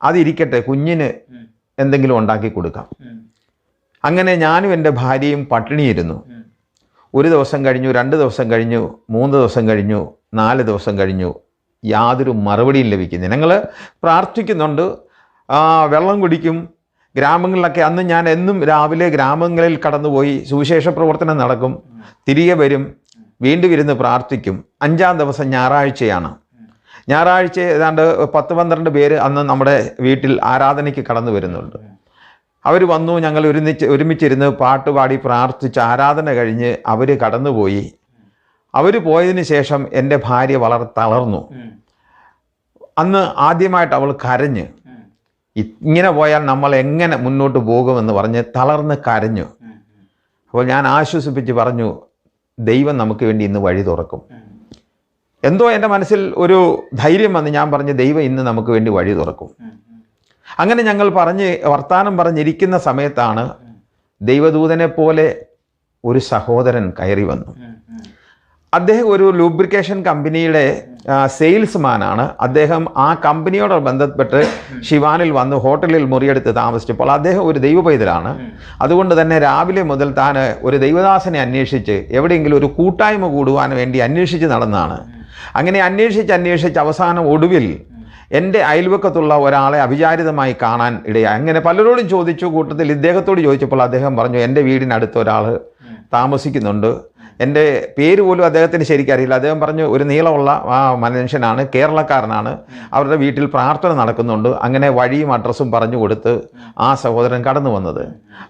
അതിരിക്കട്ടെ, കുഞ്ഞിന് എന്തെങ്കിലും ഉണ്ടാക്കി കൊടുക്കാം. അങ്ങനെ ഞാനും എൻ്റെ ഭാര്യയും പട്ടിണിയിരുന്നു. 1 ദിവസം കഴിഞ്ഞു, 2 ദിവസം കഴിഞ്ഞു, 3 ദിവസം കഴിഞ്ഞു, 4 ദിവസം കഴിഞ്ഞു. യാതൊരു മറുപടിയും ലഭിക്കുന്നില്ല. ഞങ്ങൾ പ്രാർത്ഥിക്കുന്നുണ്ട്, വെള്ളം കുടിക്കും. ഗ്രാമങ്ങളിലൊക്കെ അന്ന് ഞാൻ എന്നും രാവിലെ ഗ്രാമങ്ങളിൽ കടന്നുപോയി സുവിശേഷ പ്രവർത്തനം നടക്കും, തിരികെ വരും, വീണ്ടും ഇരുന്ന് പ്രാർത്ഥിക്കും. 5-ാം ദിവസം ഞായറാഴ്ചയാണ്. ഞായറാഴ്ച ഏതാണ്ട് 10-12 പേര് അന്ന് നമ്മുടെ വീട്ടിൽ ആരാധനയ്ക്ക് കടന്നു വരുന്നുണ്ട്. അവർ വന്നു. ഞങ്ങൾ ഒരുമിച്ചിരുന്ന് പാട്ടുപാടി പ്രാർത്ഥിച്ച് ആരാധന കഴിഞ്ഞ് അവർ കടന്നുപോയി. അവർ പോയതിന് ശേഷം എൻ്റെ ഭാര്യ വളരെ തളർന്നു. അന്ന് ആദ്യമായിട്ട് അവൾ കരഞ്ഞ്, ഇങ്ങനെ പോയാൽ നമ്മൾ എങ്ങനെ മുന്നോട്ട് പോകുമെന്ന് പറഞ്ഞ് തളർന്ന് കരഞ്ഞു. അപ്പോൾ ഞാൻ ആശ്വസിപ്പിച്ച് പറഞ്ഞു, ദൈവം നമുക്ക് വേണ്ടി ഇന്ന് വഴി തുറക്കും. എന്തോ എൻ്റെ മനസ്സിൽ ഒരു ധൈര്യം വന്ന് ഞാൻ പറഞ്ഞു, ദൈവം ഇന്ന് നമുക്ക് വേണ്ടി വഴി തുറക്കും. അങ്ങനെ ഞങ്ങൾ വർത്താനം പറഞ്ഞിരിക്കുന്ന സമയത്താണ് ദൈവദൂതനെ പോലെ ഒരു സഹോദരൻ കയറി വന്നു. അദ്ദേഹം ഒരു ലൂബ്രിക്കേഷൻ കമ്പനിയുടെ സെയിൽസ്മാനാണ്. അദ്ദേഹം ആ കമ്പനിയോട് ബന്ധപ്പെട്ട് ശിവാനിൽ വന്ന് ഹോട്ടലിൽ മുറിയെടുത്ത് താമസിച്ചപ്പോൾ അദ്ദേഹം ഒരു ദൈവ പൈതലാണ്. അതുകൊണ്ട് തന്നെ രാവിലെ മുതൽ താൻ ഒരു ദൈവദാസനെ അന്വേഷിച്ച് എവിടെയെങ്കിലും ഒരു കൂട്ടായ്മ കൂടുവാൻ വേണ്ടി അന്വേഷിച്ച് നടന്നതാണ്. അങ്ങനെ അന്വേഷിച്ച് അവസാനം ഒടുവിൽ എൻ്റെ അയൽവക്കത്തുള്ള ഒരാളെ അവിചാരിതമായി കാണാൻ ഇടയായി. അങ്ങനെ പലരോടും ചോദിച്ചു. കൂട്ടത്തിൽ ഇദ്ദേഹത്തോട് ചോദിച്ചപ്പോൾ അദ്ദേഹം പറഞ്ഞു, എൻ്റെ വീടിനടുത്ത് ഒരാൾ താമസിക്കുന്നുണ്ട്. എൻ്റെ പേര് പോലും അദ്ദേഹത്തിന് ശരിക്കറിയില്ല. അദ്ദേഹം പറഞ്ഞു, ഒരു നീളമുള്ള മനുഷ്യനാണ്, കേരളക്കാരനാണ്, അവരുടെ വീട്ടിൽ പ്രാർത്ഥന നടക്കുന്നുണ്ട്. അങ്ങനെ വഴിയും അഡ്രസ്സും പറഞ്ഞു കൊടുത്ത് ആ സഹോദരൻ കടന്നു വന്നത്.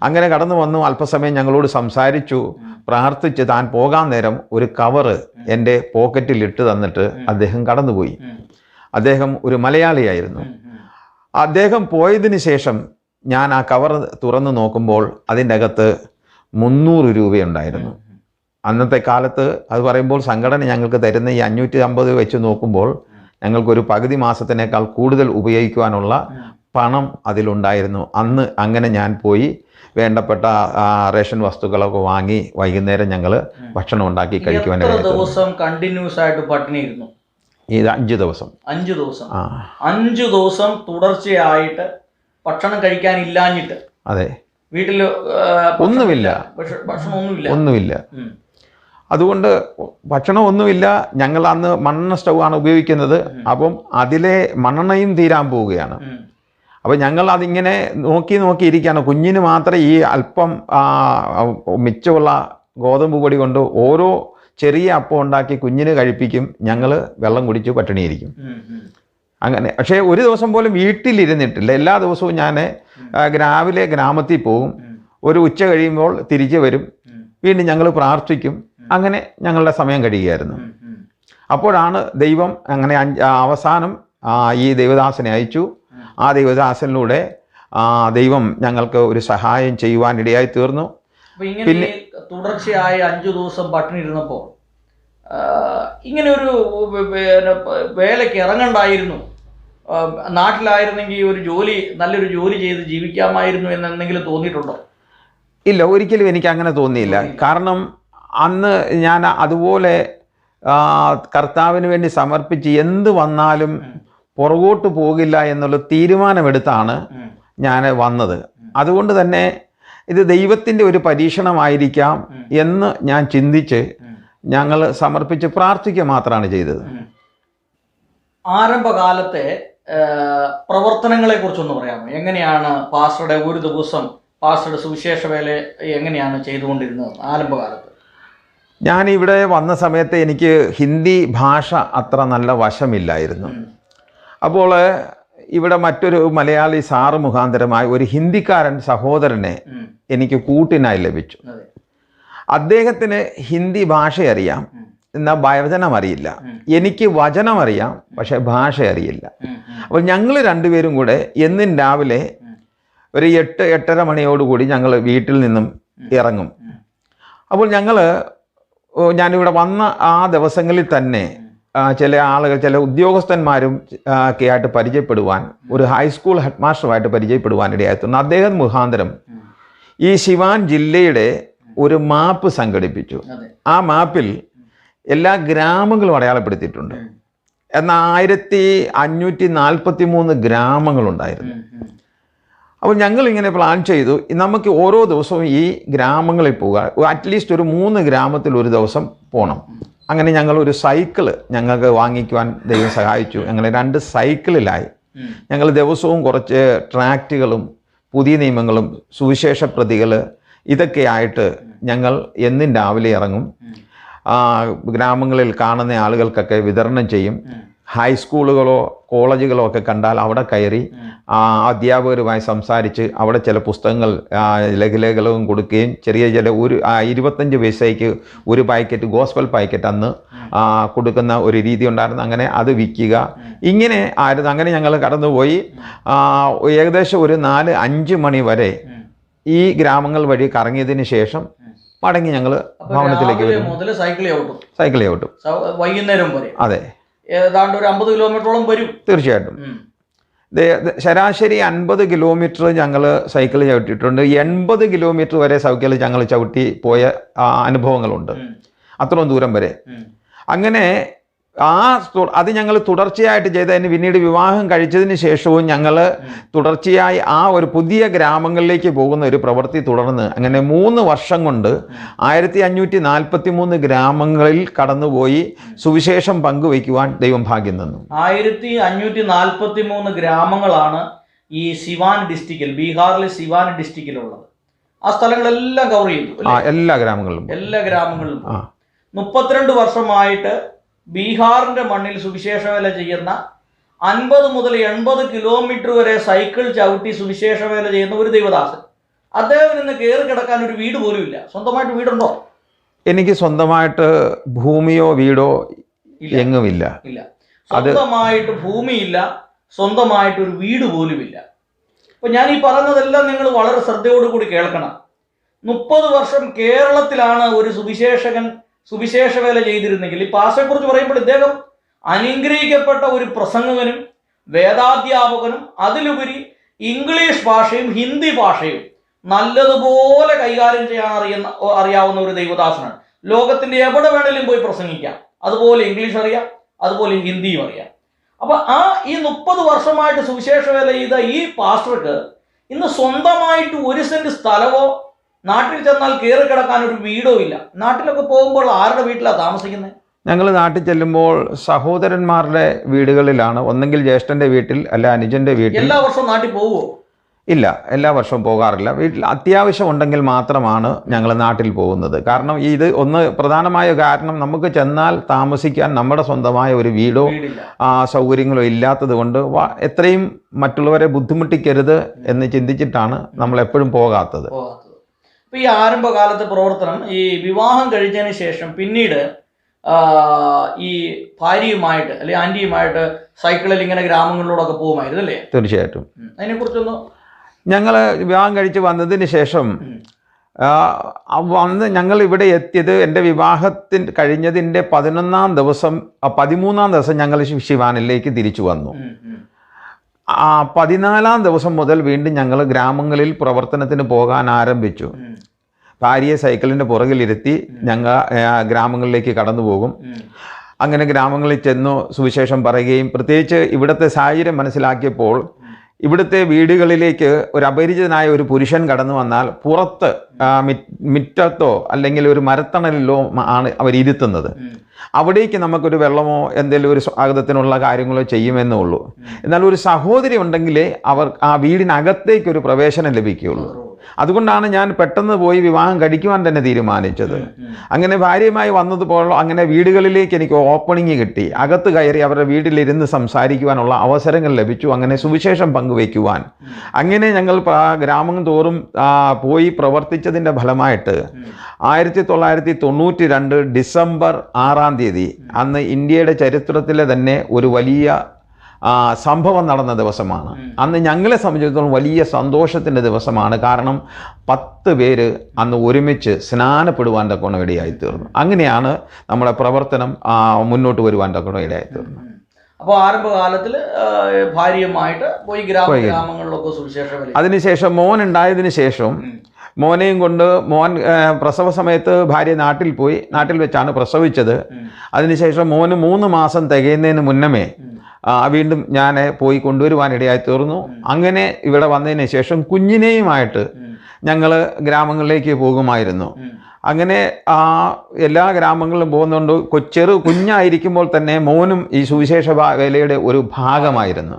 അങ്ങനെ കടന്നു വന്നു, അല്പസമയം ഞങ്ങളോട് സംസാരിച്ചു, പ്രാർത്ഥിച്ച് താൻ പോകാൻ നേരം ഒരു കവറ് എൻ്റെ പോക്കറ്റിൽ ഇട്ട് തന്നിട്ട് അദ്ദേഹം കടന്നുപോയി. അദ്ദേഹം ഒരു മലയാളിയായിരുന്നു. അദ്ദേഹം പോയതിന് ശേഷം ഞാൻ ആ കവർ തുറന്ന് നോക്കുമ്പോൾ അതിൻ്റെ അകത്ത് 300 രൂപയുണ്ടായിരുന്നു. അന്നത്തെ കാലത്ത് അത് പറയുമ്പോൾ സംഘടന ഞങ്ങൾക്ക് തരുന്ന ഈ 550 വെച്ച് നോക്കുമ്പോൾ ഞങ്ങൾക്കൊരു പകുതി മാസത്തിനേക്കാൾ കൂടുതൽ ഉപയോഗിക്കുവാനുള്ള പണം അതിലുണ്ടായിരുന്നു. അന്ന് അങ്ങനെ ഞാൻ പോയി വേണ്ടപ്പെട്ട റേഷൻ വസ്തുക്കളൊക്കെ വാങ്ങി വൈകുന്നേരം ഞങ്ങൾ ഭക്ഷണം ഉണ്ടാക്കി കഴിക്കുവാൻ. ദിവസം കണ്ടിന്യൂസ് ആയിട്ട് പട്ടിണിയിരുന്നു? ഇത് 5 ദിവസം. 5 ദിവസം. 5 ദിവസം തുടർച്ചയായിട്ട് ഭക്ഷണം കഴിക്കാനില്ലാഞ്ഞിട്ട്? അതെ. വീട്ടിൽ ഒന്നുമില്ല, ഭക്ഷണം ഒന്നുമില്ല. അതുകൊണ്ട് ഭക്ഷണം ഒന്നുമില്ല. ഞങ്ങൾ അന്ന് മണ്ണെണ്ണ സ്റ്റൗവാണ് ഉപയോഗിക്കുന്നത്. അപ്പം അതിലെ മണ്ണെണ്ണയും തീരാൻ പോവുകയാണ്. അപ്പം ഞങ്ങൾ അതിങ്ങനെ നോക്കിയിരിക്കുകയാണ്. കുഞ്ഞിന് മാത്രം ഈ അല്പം മിച്ചമുള്ള ഗോതമ്പ് പൊടി കൊണ്ട് ഓരോ ചെറിയ അപ്പം ഉണ്ടാക്കി കുഞ്ഞിന് കഴിപ്പിക്കും. ഞങ്ങൾ വെള്ളം കുടിച്ച് പട്ടിണിയിരിക്കും. അങ്ങനെ. പക്ഷേ ഒരു ദിവസം പോലും വീട്ടിലിരുന്നിട്ടില്ല. എല്ലാ ദിവസവും ഞാൻ രാവിലെ ഗ്രാമത്തിൽ പോകും, ഒരു ഉച്ച കഴിയുമ്പോൾ തിരിച്ചു വരും, വീണ്ടും ഞങ്ങൾ പ്രാർത്ഥിക്കും. അങ്ങനെ ഞങ്ങളുടെ സമയം കഴിയുകയായിരുന്നു. അപ്പോഴാണ് ദൈവം അങ്ങനെ അവസാനം ഈ ദൈവദാസനെ അയച്ചു. ആ ദൈവദാസനിലൂടെ ദൈവം ഞങ്ങൾക്ക് ഒരു സഹായം ചെയ്യുവാൻ ഇടയായി തീർന്നു. പിന്നെ തുടർച്ചയായി 5 ദിവസം പട്ടിണി ഇരുന്നപ്പോൾ ഇങ്ങനെ ഒരു വേലയ്ക്ക് ഇറങ്ങണ്ടായിരുന്നു, നാട്ടിലായിരുന്നെങ്കിൽ ഒരു നല്ലൊരു ജോലി ചെയ്ത് ജീവിക്കാമായിരുന്നു എന്നെന്തെങ്കിലും തോന്നിയിട്ടുണ്ടോ? ഇല്ല, ഒരിക്കലും എനിക്ക് അങ്ങനെ തോന്നിയില്ല. കാരണം അന്ന് ഞാൻ അതുപോലെ കർത്താവിന് വേണ്ടി സമർപ്പിച്ച് എന്ത് വന്നാലും പുറകോട്ട് പോകില്ല എന്നുള്ള തീരുമാനമെടുത്താണ് ഞാൻ വന്നത്. അതുകൊണ്ട് തന്നെ ഇത് ദൈവത്തിൻ്റെ ഒരു പരീക്ഷണമായിരിക്കാം എന്ന് ഞാൻ ചിന്തിച്ച് ഞങ്ങൾ സമർപ്പിച്ച് പ്രാർത്ഥിക്കുക മാത്രമാണ് ചെയ്തത്. ആരംഭകാലത്തെ പ്രവർത്തനങ്ങളെ കുറിച്ചൊന്ന് പറയാമോ? എങ്ങനെയാണ് പാസ്റ്ററുടെ ഒരു ദിവസം പാസ്റ്ററുടെ സുവിശേഷ വേല എങ്ങനെയാണ് ചെയ്തുകൊണ്ടിരുന്നത് ആരംഭകാലത്ത്? ഞാനിവിടെ വന്ന സമയത്ത് എനിക്ക് ഹിന്ദി ഭാഷ അത്ര നല്ല വശമില്ലായിരുന്നു. അപ്പോൾ ഇവിടെ മറ്റൊരു മലയാളി സാറ് മുഖാന്തരമായി ഒരു ഹിന്ദിക്കാരൻ സഹോദരനെ എനിക്ക് കൂട്ടിനായി ലഭിച്ചു. അദ്ദേഹത്തിന് ഹിന്ദി ഭാഷ അറിയാം, എന്നാൽ വചനം അറിയില്ല. എനിക്ക് വചനം അറിയാം, പക്ഷെ ഭാഷ അറിയില്ല. അപ്പോൾ ഞങ്ങൾ രണ്ടുപേരും കൂടെ എന്നും രാവിലെ ഒരു 8-8:30 മണിയോടുകൂടി ഞങ്ങൾ വീട്ടിൽ നിന്നും ഇറങ്ങും. അപ്പോൾ ഞാനിവിടെ വന്ന ആ ദിവസങ്ങളിൽ തന്നെ ചില ആളുകൾ, ചില ഉദ്യോഗസ്ഥന്മാരും ഒക്കെ ആയിട്ട് പരിചയപ്പെടുവാൻ, ഒരു ഹൈസ്കൂൾ ഹെഡ് മാസ്റ്ററുമായിട്ട് പരിചയപ്പെടുവാൻ ഇടയായിട്ടുണ്ട്. അദ്ദേഹം മുഖാന്തരം ഈ ശിവാൻ ജില്ലയുടെ ഒരു മാപ്പ് സംഘടിപ്പിച്ചു. ആ മാപ്പിൽ എല്ലാ ഗ്രാമങ്ങളും അടയാളപ്പെടുത്തിയിട്ടുണ്ട്. എന്നാൽ 1543 ഗ്രാമങ്ങളുണ്ടായിരുന്നു. അപ്പോൾ ഞങ്ങളിങ്ങനെ പ്ലാൻ ചെയ്തു, നമുക്ക് ഓരോ ദിവസവും ഈ ഗ്രാമങ്ങളിൽ പോവുക, അറ്റ്ലീസ്റ്റ് ഒരു 3 ഗ്രാമത്തിൽ ഒരു ദിവസം പോകണം. അങ്ങനെ ഞങ്ങൾ ഒരു സൈക്കിള് ഞങ്ങൾക്ക് വാങ്ങിക്കുവാൻ ദൈവം സഹായിച്ചു. ഞങ്ങൾ 2 സൈക്കിളിലായി ഞങ്ങൾ ദിവസവും കുറച്ച് ട്രാക്റ്റുകളും പുതിയ നിയമങ്ങളും സുവിശേഷ പ്രതികൾ ഇതൊക്കെ ആയിട്ട് ഞങ്ങൾ എന്നും രാവിലെ ഇറങ്ങും. ഗ്രാമങ്ങളിൽ കാണുന്ന ആളുകൾക്കൊക്കെ വിതരണം ചെയ്യും. ഹൈസ്കൂളുകളോ കോളേജുകളോ ഒക്കെ കണ്ടാൽ അവിടെ കയറി അധ്യാപകരുമായി സംസാരിച്ച് അവിടെ ചില പുസ്തകങ്ങൾ ലഘുലേഖകളും കൊടുക്കുകയും ചില 25 പൈസയ്ക്ക് ഒരു പാക്കറ്റ് ഗോസ്പൽ പാക്കറ്റ് അന്ന് കൊടുക്കുന്ന ഒരു രീതി ഉണ്ടായിരുന്നു. അങ്ങനെ അത് വിൽക്കുക, ഇങ്ങനെ ആയിരുന്നു. അങ്ങനെ ഞങ്ങൾ കടന്നുപോയി. ഏകദേശം ഒരു 4-5 മണി വരെ ഈ ഗ്രാമങ്ങൾ വഴി കറങ്ങിയതിന് ശേഷം മടങ്ങി ഞങ്ങൾ ഭവനത്തിലേക്ക് വരും. സൈക്കിൾ ചവിട്ടും വൈകുന്നേരം വരെ. അതെ, ഏതാണ്ട് ഒരു 50 കിലോമീറ്ററോളം വരും. തീർച്ചയായിട്ടും ശരാശരി 50 കിലോമീറ്റർ ഞങ്ങൾ സൈക്കിൾ ചവിട്ടിയിട്ടുണ്ട്. 80 കിലോമീറ്റർ വരെ സൈക്കിൾ ഞങ്ങൾ ചവിട്ടി പോയ അനുഭവങ്ങളുണ്ട്, അത്രയും ദൂരം വരെ. അങ്ങനെ അത് ഞങ്ങൾ തുടർച്ചയായിട്ട് ചെയ്തതിന് പിന്നീട് വിവാഹം കഴിച്ചതിന് ശേഷവും ഞങ്ങൾ തുടർച്ചയായി ആ ഒരു പുതിയ ഗ്രാമങ്ങളിലേക്ക് പോകുന്ന ഒരു പ്രവൃത്തി തുടർന്ന് അങ്ങനെ 3 വർഷം കൊണ്ട് 1543 ഗ്രാമങ്ങളിൽ കടന്നുപോയി സുവിശേഷം പങ്കുവയ്ക്കുവാൻ ദൈവം ഭാഗ്യം തന്നു. 1543 ഗ്രാമങ്ങളാണ് ഈ സിവാൻ ഡിസ്ട്രിക്റ്റിൽ, ബീഹാറിലെ സിവാൻ ഡിസ്ട്രിക്റ്റിലുള്ളത്. ആ സ്ഥലങ്ങളെല്ലാം കവർ ചെയ്തു. എല്ലാ ഗ്രാമങ്ങളിലും 32 വർഷമായിട്ട് ബീഹാറിന്റെ മണ്ണിൽ സുവിശേഷ വേല ചെയ്യുന്ന 50 മുതൽ 80 കിലോമീറ്റർ വരെ സൈക്കിൾ ചവിട്ടി സുവിശേഷ വേല ചെയ്യുന്ന ഒരു ദൈവദാസൻ. അദ്ദേഹം ഇന്ന് കയറി കിടക്കാൻ ഒരു വീട് പോലും ഇല്ല. സ്വന്തമായിട്ട് വീടുണ്ടോ? എനിക്ക് സ്വന്തമായിട്ട് ഭൂമിയോ വീടോ എങ്ങുമില്ല. സ്വന്തമായിട്ട് ഭൂമിയില്ല, സ്വന്തമായിട്ട് ഒരു വീട് പോലുമില്ല. അപ്പൊ ഞാൻ ഈ പറഞ്ഞതെല്ലാം നിങ്ങൾ വളരെ ശ്രദ്ധയോടുകൂടി കേൾക്കണം. 30 വർഷം കേരളത്തിലാണ് ഒരു സുവിശേഷ വേല ചെയ്തിരുന്നെങ്കിൽ, ഈ പാസ്റ്ററെ കുറിച്ച് പറയുമ്പോൾ ഇദ്ദേഹം അനുഗ്രഹിക്കപ്പെട്ട ഒരു പ്രസംഗകനും വേദാധ്യാപകനും അതിലുപരി ഇംഗ്ലീഷ് ഭാഷയും ഹിന്ദി ഭാഷയും നല്ലതുപോലെ കൈകാര്യം ചെയ്യാൻ അറിയാവുന്ന ഒരു ദൈവദാസനാണ്. ലോകത്തിന്റെ എവിടെ വേണേലും പോയി പ്രസംഗിക്കാം. അതുപോലെ ഇംഗ്ലീഷ് അറിയാം, അതുപോലെ ഹിന്ദിയും അറിയാം. അപ്പൊ ഈ 30 വർഷമായിട്ട് സുവിശേഷ വേല ചെയ്ത ഈ പാസ്റ്റർക്ക് ഇന്ന് സ്വന്തമായിട്ട് 1 സെന്റ് സ്ഥലമോ നാട്ടിൽ ചെന്നാൽ കയറി കിടക്കാൻ ഒരു വീടോ ഇല്ല. നാട്ടിലൊക്കെ പോകുമ്പോൾ ആരുടെ വീട്ടിലാണ് താമസിക്കുന്നത്? ഞങ്ങൾ നാട്ടിൽ ചെല്ലുമ്പോൾ സഹോദരന്മാരുടെ വീടുകളിലാണ്, ഒന്നെങ്കിൽ ജ്യേഷ്ഠന്റെ വീട്ടിൽ അല്ല അനുജന്റെ വീട്ടിൽ. എല്ലാ വർഷവും നാട്ടിൽ പോവുമോ? ഇല്ല, എല്ലാ വർഷവും പോകാറില്ല. വീട്ടിൽ അത്യാവശ്യം ഉണ്ടെങ്കിൽ മാത്രമാണ് ഞങ്ങൾ നാട്ടിൽ പോകുന്നത്. കാരണം ഇത് പ്രധാനമായ കാരണം, നമുക്ക് ചെന്നാൽ താമസിക്കാൻ നമ്മുടെ സ്വന്തമായ ഒരു വീടോ സൗകര്യങ്ങളോ ഇല്ലാത്തത് കൊണ്ട് എത്രയും മറ്റുള്ളവരെ ബുദ്ധിമുട്ടിക്കരുത് എന്ന് ചിന്തിച്ചിട്ടാണ് നമ്മൾ എപ്പോഴും പോകാത്തത്. ഇപ്പൊ ഈ ആരംഭകാലത്തെ പ്രവർത്തനം, ഈ വിവാഹം കഴിച്ചതിന് ശേഷം പിന്നീട് ഈ ഭാര്യയുമായിട്ട് അല്ലെങ്കിൽ ആന്റിയുമായിട്ട് സൈക്കിളിൽ ഇങ്ങനെ ഗ്രാമങ്ങളിലൂടെയൊക്കെ പോകുമായിരുന്നു അല്ലേ? തീർച്ചയായിട്ടും. അതിനെക്കുറിച്ചൊന്ന്. ഞങ്ങൾ വിവാഹം കഴിച്ച് വന്നതിന് ശേഷം ഞങ്ങൾ ഇവിടെ എത്തിയത് എൻ്റെ വിവാഹത്തിന് കഴിഞ്ഞതിൻ്റെ 13ാം ദിവസം ഞങ്ങൾ ശിവാനിലേക്ക് തിരിച്ചു വന്നു. 14ാം ദിവസം മുതൽ വീണ്ടും ഞങ്ങൾ ഗ്രാമങ്ങളിൽ പ്രവർത്തനത്തിന് പോകാൻ ആരംഭിച്ചു. ഭാര്യയെ സൈക്കിളിൻ്റെ പുറകിലിരുത്തി ഞങ്ങൾ ഗ്രാമങ്ങളിലേക്ക് കടന്നു പോകും. അങ്ങനെ ഗ്രാമങ്ങളിൽ ചെന്നു സുവിശേഷം പറയുകയും, പ്രത്യേകിച്ച് ഇവിടുത്തെ സാഹചര്യം മനസ്സിലാക്കിയപ്പോൾ ഇവിടുത്തെ വീടുകളിലേക്ക് ഒരു അപരിചിതനായ ഒരു പുരുഷൻ കടന്നു വന്നാൽ പുറത്ത് മുറ്റത്തോ അല്ലെങ്കിൽ ഒരു മരത്തണലിലോ ആണ് അവരിരുത്തുന്നത്. അവിടേക്ക് നമുക്കൊരു വെള്ളമോ എന്തെങ്കിലും ഒരു സ്വാഗതത്തിനുള്ള കാര്യങ്ങളോ ചെയ്യുമെന്നേ ഉള്ളൂ. എന്നാൽ ഒരു സഹോദരി ഉണ്ടെങ്കിലേ അവർ ആ വീടിനകത്തേക്കൊരു പ്രവേശനം ലഭിക്കുകയുള്ളൂ. അതുകൊണ്ടാണ് ഞാൻ പെട്ടെന്ന് പോയി വിവാഹം കഴിക്കുവാൻ തന്നെ തീരുമാനിച്ചത്. അങ്ങനെ ഭാര്യയുമായി വന്നതുപോലെ അങ്ങനെ വീടുകളിലേക്ക് എനിക്ക് ഓപ്പണിങ് കിട്ടി. അകത്ത് കയറി അവരുടെ വീട്ടിലിരുന്ന് സംസാരിക്കുവാനുള്ള അവസരങ്ങൾ ലഭിച്ചു. അങ്ങനെ സുവിശേഷം പങ്കുവയ്ക്കുവാൻ അങ്ങനെ ഞങ്ങൾ ഗ്രാമം തോറും പോയി പ്രവർത്തിച്ചതിൻ്റെ ഫലമായിട്ട് 1992 ഡിസംബർ 6-ാം തീയതി അന്ന് ഇന്ത്യയുടെ ചരിത്രത്തിലെ തന്നെ ഒരു വലിയ സംഭവം നടന്ന ദിവസമാണ്. അന്ന് ഞങ്ങളെ സംബന്ധിച്ചിടത്തോളം വലിയ സന്തോഷത്തിൻ്റെ ദിവസമാണ്. കാരണം 10 പേര് അന്ന് ഒരുമിച്ച് സ്നാനപ്പെടുവാൻ തക്കവണ്ണം ഇടയായിത്തീർന്നു. അങ്ങനെയാണ് നമ്മുടെ പ്രവർത്തനം മുന്നോട്ട് വരുവാൻ തക്കവണ്ണം ഇടയായിത്തീർന്നു. അപ്പോൾ ആരംഭകാലത്തിൽ ഭാര്യയുമായിട്ട് പോയി ഗ്രാമങ്ങളിലൊക്കെ സുവിശേഷം. അതിനുശേഷം മോൻ ഉണ്ടായതിനു ശേഷം മോനെയും കൊണ്ട് പ്രസവ സമയത്ത് ഭാര്യ നാട്ടിൽ വെച്ചാണ് പ്രസവിച്ചത്. അതിനുശേഷം മോന് 3 മാസം തികയുന്നതിന് മുന്നമേ വീണ്ടും ഞാൻ പോയി കൊണ്ടുവരുവാനിടയായി തീർന്നു. അങ്ങനെ ഇവിടെ വന്നതിന് ശേഷം കുഞ്ഞിനെയുമായിട്ട് ഞങ്ങൾ ഗ്രാമങ്ങളിലേക്ക് പോകുമായിരുന്നു. അങ്ങനെ എല്ലാ ഗ്രാമങ്ങളിലും പോകുന്നുണ്ട്. കുഞ്ഞായിരിക്കുമ്പോൾ തന്നെ മോനും ഈ സുവിശേഷ വേലയുടെ ഒരു ഭാഗമായിരുന്നു.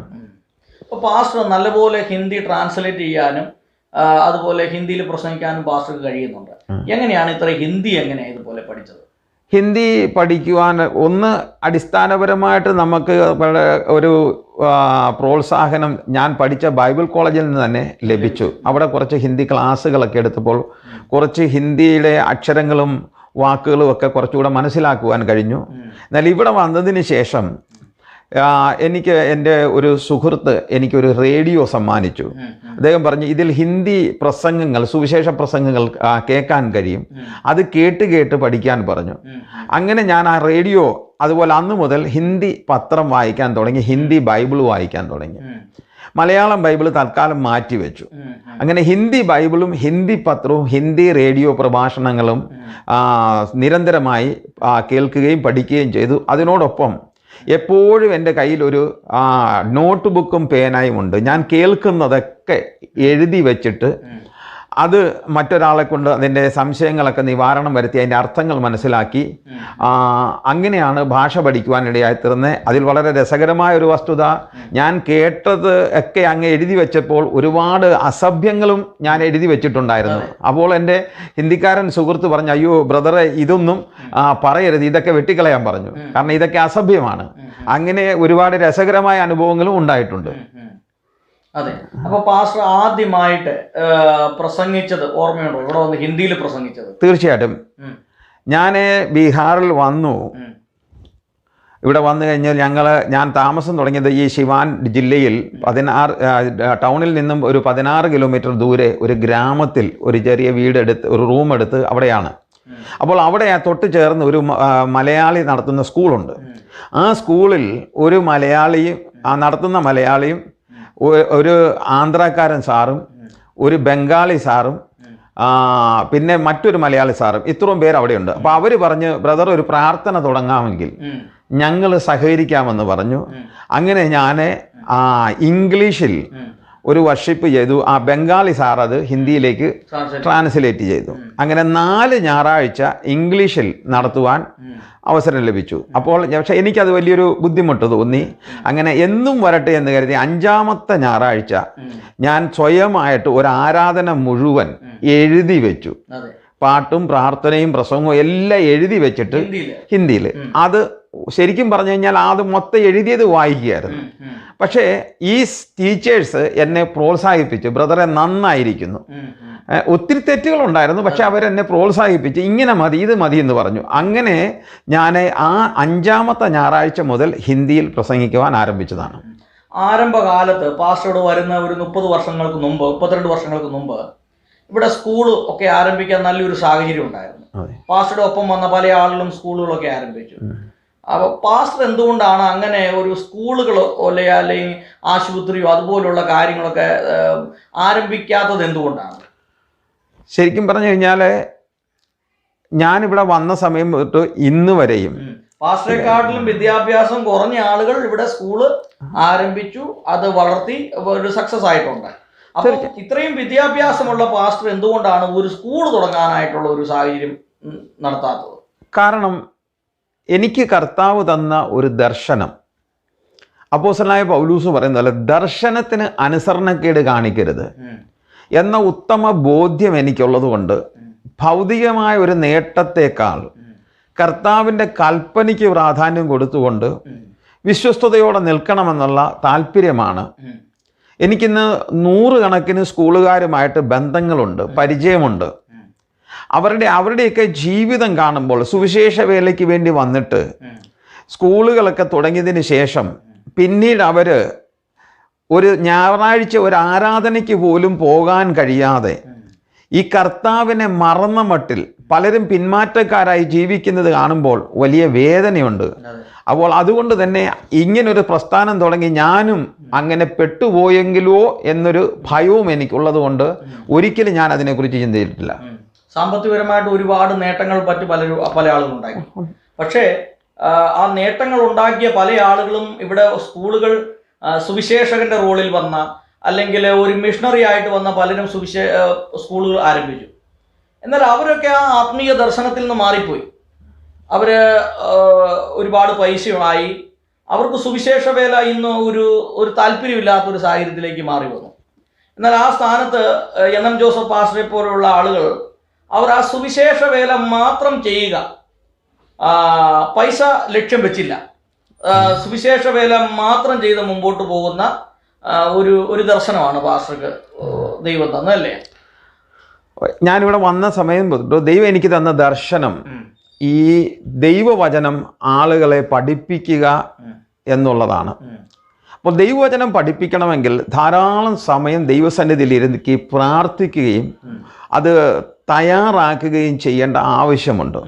അപ്പോൾ പാസ്റ്റർ നല്ലപോലെ ഹിന്ദി ട്രാൻസ്ലേറ്റ് ചെയ്യാനും അതുപോലെ ഹിന്ദിയിൽ പ്രസംഗിക്കാനും പാസ്റ്റർക്ക് കഴിയുന്നുണ്ട്. എങ്ങനെയാണ് ഇത്ര ഹിന്ദി ഇതുപോലെ പഠിച്ചത്? ഹിന്ദി പഠിക്കുവാൻ അടിസ്ഥാനപരമായിട്ട് നമുക്ക് ഒരു പ്രോത്സാഹനം ഞാൻ പഠിച്ച ബൈബിൾ കോളേജിൽ നിന്ന് തന്നെ ലഭിച്ചു. അവിടെ കുറച്ച് ഹിന്ദി ക്ലാസ്സുകളൊക്കെ എടുത്തപ്പോൾ കുറച്ച് ഹിന്ദിയുടെ അക്ഷരങ്ങളും വാക്കുകളും ഒക്കെ കുറച്ചുകൂടെ മനസ്സിലാക്കുവാൻ കഴിഞ്ഞു. എന്നാൽ ഇവിടെ വന്നതിന് ശേഷം എനിക്ക് എൻ്റെ ഒരു സുഹൃത്ത് എനിക്കൊരു റേഡിയോ സമ്മാനിച്ചു. അദ്ദേഹം പറഞ്ഞു, ഇതിൽ ഹിന്ദി പ്രസംഗങ്ങൾ, സുവിശേഷ പ്രസംഗങ്ങൾ കേൾക്കാൻ കഴിയും, അത് കേട്ട് പഠിക്കാൻ പറഞ്ഞു. അങ്ങനെ ഞാൻ ആ റേഡിയോ, അതുപോലെ അന്ന് മുതൽ ഹിന്ദി പത്രം വായിക്കാൻ തുടങ്ങി, ഹിന്ദി ബൈബിൾ വായിക്കാൻ തുടങ്ങി. മലയാളം ബൈബിൾ തൽക്കാലം മാറ്റിവെച്ചു. അങ്ങനെ ഹിന്ദി ബൈബിളും ഹിന്ദി പത്രവും ഹിന്ദി റേഡിയോ പ്രഭാഷണങ്ങളും നിരന്തരമായി കേൾക്കുകയും പഠിക്കുകയും ചെയ്തു. അതിനോടൊപ്പം എപ്പോഴും എൻ്റെ കയ്യിലൊരു നോട്ട് ബുക്കും പേനായും ഉണ്ട്. ഞാൻ കേൾക്കുന്നതൊക്കെ എഴുതി വെച്ചിട്ട് അത് മറ്റൊരാളെ കൊണ്ട് അതിൻ്റെ സംശയങ്ങളൊക്കെ നിവാരണം വരുത്തി അതിൻ്റെ അർത്ഥങ്ങൾ മനസ്സിലാക്കി അങ്ങനെയാണ് ഭാഷ പഠിക്കുവാനിടയായിത്തീർന്നത്. അതിൽ വളരെ രസകരമായ ഒരു വസ്തുത, ഞാൻ കേട്ടത് ഒക്കെ അങ്ങ് എഴുതി വെച്ചപ്പോൾ ഒരുപാട് അസഭ്യങ്ങളും ഞാൻ എഴുതി വെച്ചിട്ടുണ്ടായിരുന്നു. അപ്പോൾ എൻ്റെ ഹിന്ദിക്കാരൻ സുഹൃത്ത് പറഞ്ഞു, അയ്യോ ബ്രദറെ, ഇതൊന്നും പറയരുത്, ഇതൊക്കെ വെട്ടിക്കളയാൻ പറഞ്ഞു, കാരണം ഇതൊക്കെ അസഭ്യമാണ്. അങ്ങനെ ഒരുപാട് രസകരമായ അനുഭവങ്ങളും ഉണ്ടായിട്ടുണ്ട്. അതെ. അപ്പോൾ പാസ്റ്റർ ആദ്യമായിട്ട് പ്രസംഗിച്ചത് ഓർമ്മയുണ്ടോ? ഇവിടെ വന്ന് ഹിന്ദിയിൽ പ്രസംഗിച്ചത്? തീർച്ചയായിട്ടും. ഞാൻ ബീഹാറിൽ വന്നു. ഇവിടെ വന്നു കഴിഞ്ഞാൽ ഞാൻ താമസം തുടങ്ങിയത് ഈ ശിവാൻ ജില്ലയിൽ 16 ടൗണിൽ നിന്നും ഒരു 16 കിലോമീറ്റർ ദൂരെ ഒരു ഗ്രാമത്തിൽ ഒരു ചെറിയ വീടെടുത്ത്, ഒരു റൂം എടുത്ത് അവിടെയാണ്. അപ്പോൾ അവിടെ തൊട്ട് ചേർന്ന് ഒരു മലയാളി നടത്തുന്ന സ്കൂളുണ്ട്. ആ സ്കൂളിൽ ഒരു മലയാളിയും നടത്തുന്ന മലയാളിയും ഒരു ആന്ധ്രാക്കാരൻ സാറും ഒരു ബംഗാളി സാറും പിന്നെ മറ്റൊരു മലയാളി സാറും, ഇത്രയും പേര് അവിടെയുണ്ട്. അപ്പോൾ അവർ പറഞ്ഞ്, ബ്രദർ ഒരു പ്രാർത്ഥന തുടങ്ങാമെങ്കിൽ ഞങ്ങൾ സഹകരിക്കാമെന്ന് പറഞ്ഞു. അങ്ങനെ ഞാൻ ഇംഗ്ലീഷിൽ ഒരു വർഷിപ്പ് ചെയ്തു. ആ ബംഗാളി സാർ അത് ഹിന്ദിയിലേക്ക് ട്രാൻസ്ലേറ്റ് ചെയ്തു. അങ്ങനെ 4 ഞായറാഴ്ച ഇംഗ്ലീഷിൽ നടത്തുവാൻ അവസരം ലഭിച്ചു. അപ്പോൾ പക്ഷേ എനിക്കത് വലിയൊരു ബുദ്ധിമുട്ട് തോന്നി. അങ്ങനെ എന്നും വരട്ടെ എന്ന് കരുതി 5-ാമത്തെ ഞായറാഴ്ച ഞാൻ സ്വയമായിട്ട് ഒരു ആരാധന മുഴുവൻ എഴുതി വെച്ചു. പാട്ടും പ്രാർത്ഥനയും പ്രസംഗവും എല്ലാം എഴുതി വെച്ചിട്ട് ഹിന്ദിയിൽ. അത് ശരിക്കും പറഞ്ഞു കഴിഞ്ഞാൽ അത് മൊത്തം എഴുതിയത് വായിക്കുകയായിരുന്നു. പക്ഷേ ഈ ടീച്ചേഴ്സ് എന്നെ പ്രോത്സാഹിപ്പിച്ചു, ബ്രദറെ നന്നായിരിക്കുന്നു. ഒത്തിരി തെറ്റുകളുണ്ടായിരുന്നു, പക്ഷെ അവരെന്നെ പ്രോത്സാഹിപ്പിച്ച് ഇങ്ങനെ മതി, ഇത് മതി എന്ന് പറഞ്ഞു. അങ്ങനെ ഞാൻ ആ 5-ാമത്തെ ഞായറാഴ്ച മുതൽ ഹിന്ദിയിൽ പ്രസംഗിക്കുവാൻ ആരംഭിച്ചതാണ്. ആരംഭകാലത്ത് പാസ്റ്ററോട് വരുന്ന ഒരു 30 വർഷങ്ങൾക്ക് മുമ്പ്, 32 വർഷങ്ങൾക്ക് മുമ്പ് ഇവിടെ സ്കൂൾ ഒക്കെ ആരംഭിക്കാൻ നല്ലൊരു സാഹചര്യം ഉണ്ടായിരുന്നു. പാസ്റ്ററുടെ ഒപ്പം വന്ന പല ആളുകളും സ്കൂളുകളൊക്കെ ആരംഭിച്ചു. അപ്പോൾ പാസ്റ്റർ എന്തുകൊണ്ടാണ് അങ്ങനെ ഒരു സ്കൂളുകളോ അല്ലെങ്കിൽ ആശുപത്രിയോ അതുപോലുള്ള കാര്യങ്ങളൊക്കെ ആരംഭിക്കാത്തത് എന്തുകൊണ്ടാണ്? ശരിക്കും പറഞ്ഞു കഴിഞ്ഞാൽ ഞാനിവിടെ വന്ന സമയം തൊട്ട് ഇന്ന് വരെയും പാസ്റ്ററെക്കാട്ടിലും വിദ്യാഭ്യാസം കുറഞ്ഞ ആളുകൾ ഇവിടെ സ്കൂള് ആരംഭിച്ചു, അത് വളർത്തി ഒരു സക്സസ് ആയിട്ടുണ്ട്. അപ്പോൾ ഇത്രയും വിദ്യാഭ്യാസമുള്ള പാസ്റ്റർ എന്തുകൊണ്ടാണ് ഒരു സ്കൂൾ തുടങ്ങാനായിട്ടുള്ള ഒരു സാഹചര്യം നടത്താത്തത്? കാരണം എനിക്ക് കർത്താവ് തന്ന ഒരു ദർശനം, അപ്പോസ്തലനായ പൗലൂസ് പറയുന്നത് ദർശനത്തിന് അനുസരണക്കേട് കാണിക്കരുത് എന്ന ഉത്തമ ബോധ്യം എനിക്കുള്ളത് കൊണ്ട് ഭൗതികമായ ഒരു നേട്ടത്തെക്കാൾ കർത്താവിൻ്റെ കൽപ്പനയ്ക്ക് പ്രാധാന്യം കൊടുത്തുകൊണ്ട് വിശ്വസ്തയോടെ നിൽക്കണമെന്നുള്ള താല്പര്യമാണ്. എനിക്കിന്ന് 100 കണക്കിന് സ്കൂളുകാരുമായിട്ട് ബന്ധങ്ങളുണ്ട്, പരിചയമുണ്ട്. അവരുടെയൊക്കെ ജീവിതം കാണുമ്പോൾ സുവിശേഷ വേലയ്ക്ക് വേണ്ടി വന്നിട്ട് സ്കൂളുകളൊക്കെ തുടങ്ങിയതിന് ശേഷം പിന്നീട് അവർ ഒരു ഞായറാഴ്ച ഒരു ആരാധനയ്ക്ക് പോലും പോകാൻ കഴിയാതെ ഈ കർത്താവിനെ മറന്ന മട്ടിൽ പലരും പിന്മാറ്റക്കാരായി ജീവിക്കുന്നത് കാണുമ്പോൾ വലിയ വേദനയുണ്ട്. അപ്പോൾ അതുകൊണ്ട് തന്നെ ഇങ്ങനൊരു പ്രസ്ഥാനം തുടങ്ങി ഞാനും അങ്ങനെ പെട്ടുപോയെങ്കിലോ എന്നൊരു ഭയവും എനിക്കുള്ളത് കൊണ്ട് ഒരിക്കലും ഞാൻ അതിനെക്കുറിച്ച് ചിന്തിച്ചിട്ടില്ല. സാമ്പത്തികപരമായിട്ട് ഒരുപാട് നേട്ടങ്ങൾ പല ആളുകളുണ്ടായി. പക്ഷേ ആ നേട്ടങ്ങൾ ഉണ്ടാക്കിയ പല ആളുകളും ഇവിടെ സ്കൂളുകൾ സുവിശേഷകന്റെ റോളിൽ വന്ന അല്ലെങ്കിൽ ഒരു മിഷണറി ആയിട്ട് വന്ന പലരും സ്കൂളുകൾ ആരംഭിച്ചു. എന്നാൽ അവരൊക്കെ ആ ആത്മീയ ദർശനത്തിൽ നിന്ന് മാറിപ്പോയി. അവർ ഒരുപാട് പൈസയുമായി, അവർക്ക് സുവിശേഷ വേല ഇന്ന് ഒരു താല്പര്യമില്ലാത്തൊരു സാഹചര്യത്തിലേക്ക് മാറി വന്നു. എന്നാൽ ആ സ്ഥാനത്ത് NM ജോസഫ് പാസ്റ്ററെ പോലുള്ള ആളുകൾ അവർ ആ സുവിശേഷ വേല മാത്രം ചെയ്യുക, പൈസ ലക്ഷ്യം വെച്ചില്ല, സുവിശേഷ വേല മാത്രം ചെയ്ത് മുമ്പോട്ട് പോകുന്ന ഒരു ദർശനമാണ് പാസ്റ്റർക്ക് ദൈവം തന്നല്ലേ? ഞാനിവിടെ വന്ന സമയം തൊട്ട് ദൈവം എനിക്ക് തന്ന ദർശനം ഈ ദൈവവചനം ആളുകളെ പഠിപ്പിക്കുക എന്നുള്ളതാണ്. അപ്പോൾ ദൈവവചനം പഠിപ്പിക്കണമെങ്കിൽ ധാരാളം സമയം ദൈവസന്നിധിയിൽ ഇരുന്ന് പ്രാർത്ഥിക്കുകയും അത് തയ്യാറാക്കുകയും ചെയ്യേണ്ട ആവശ്യമുണ്ട്.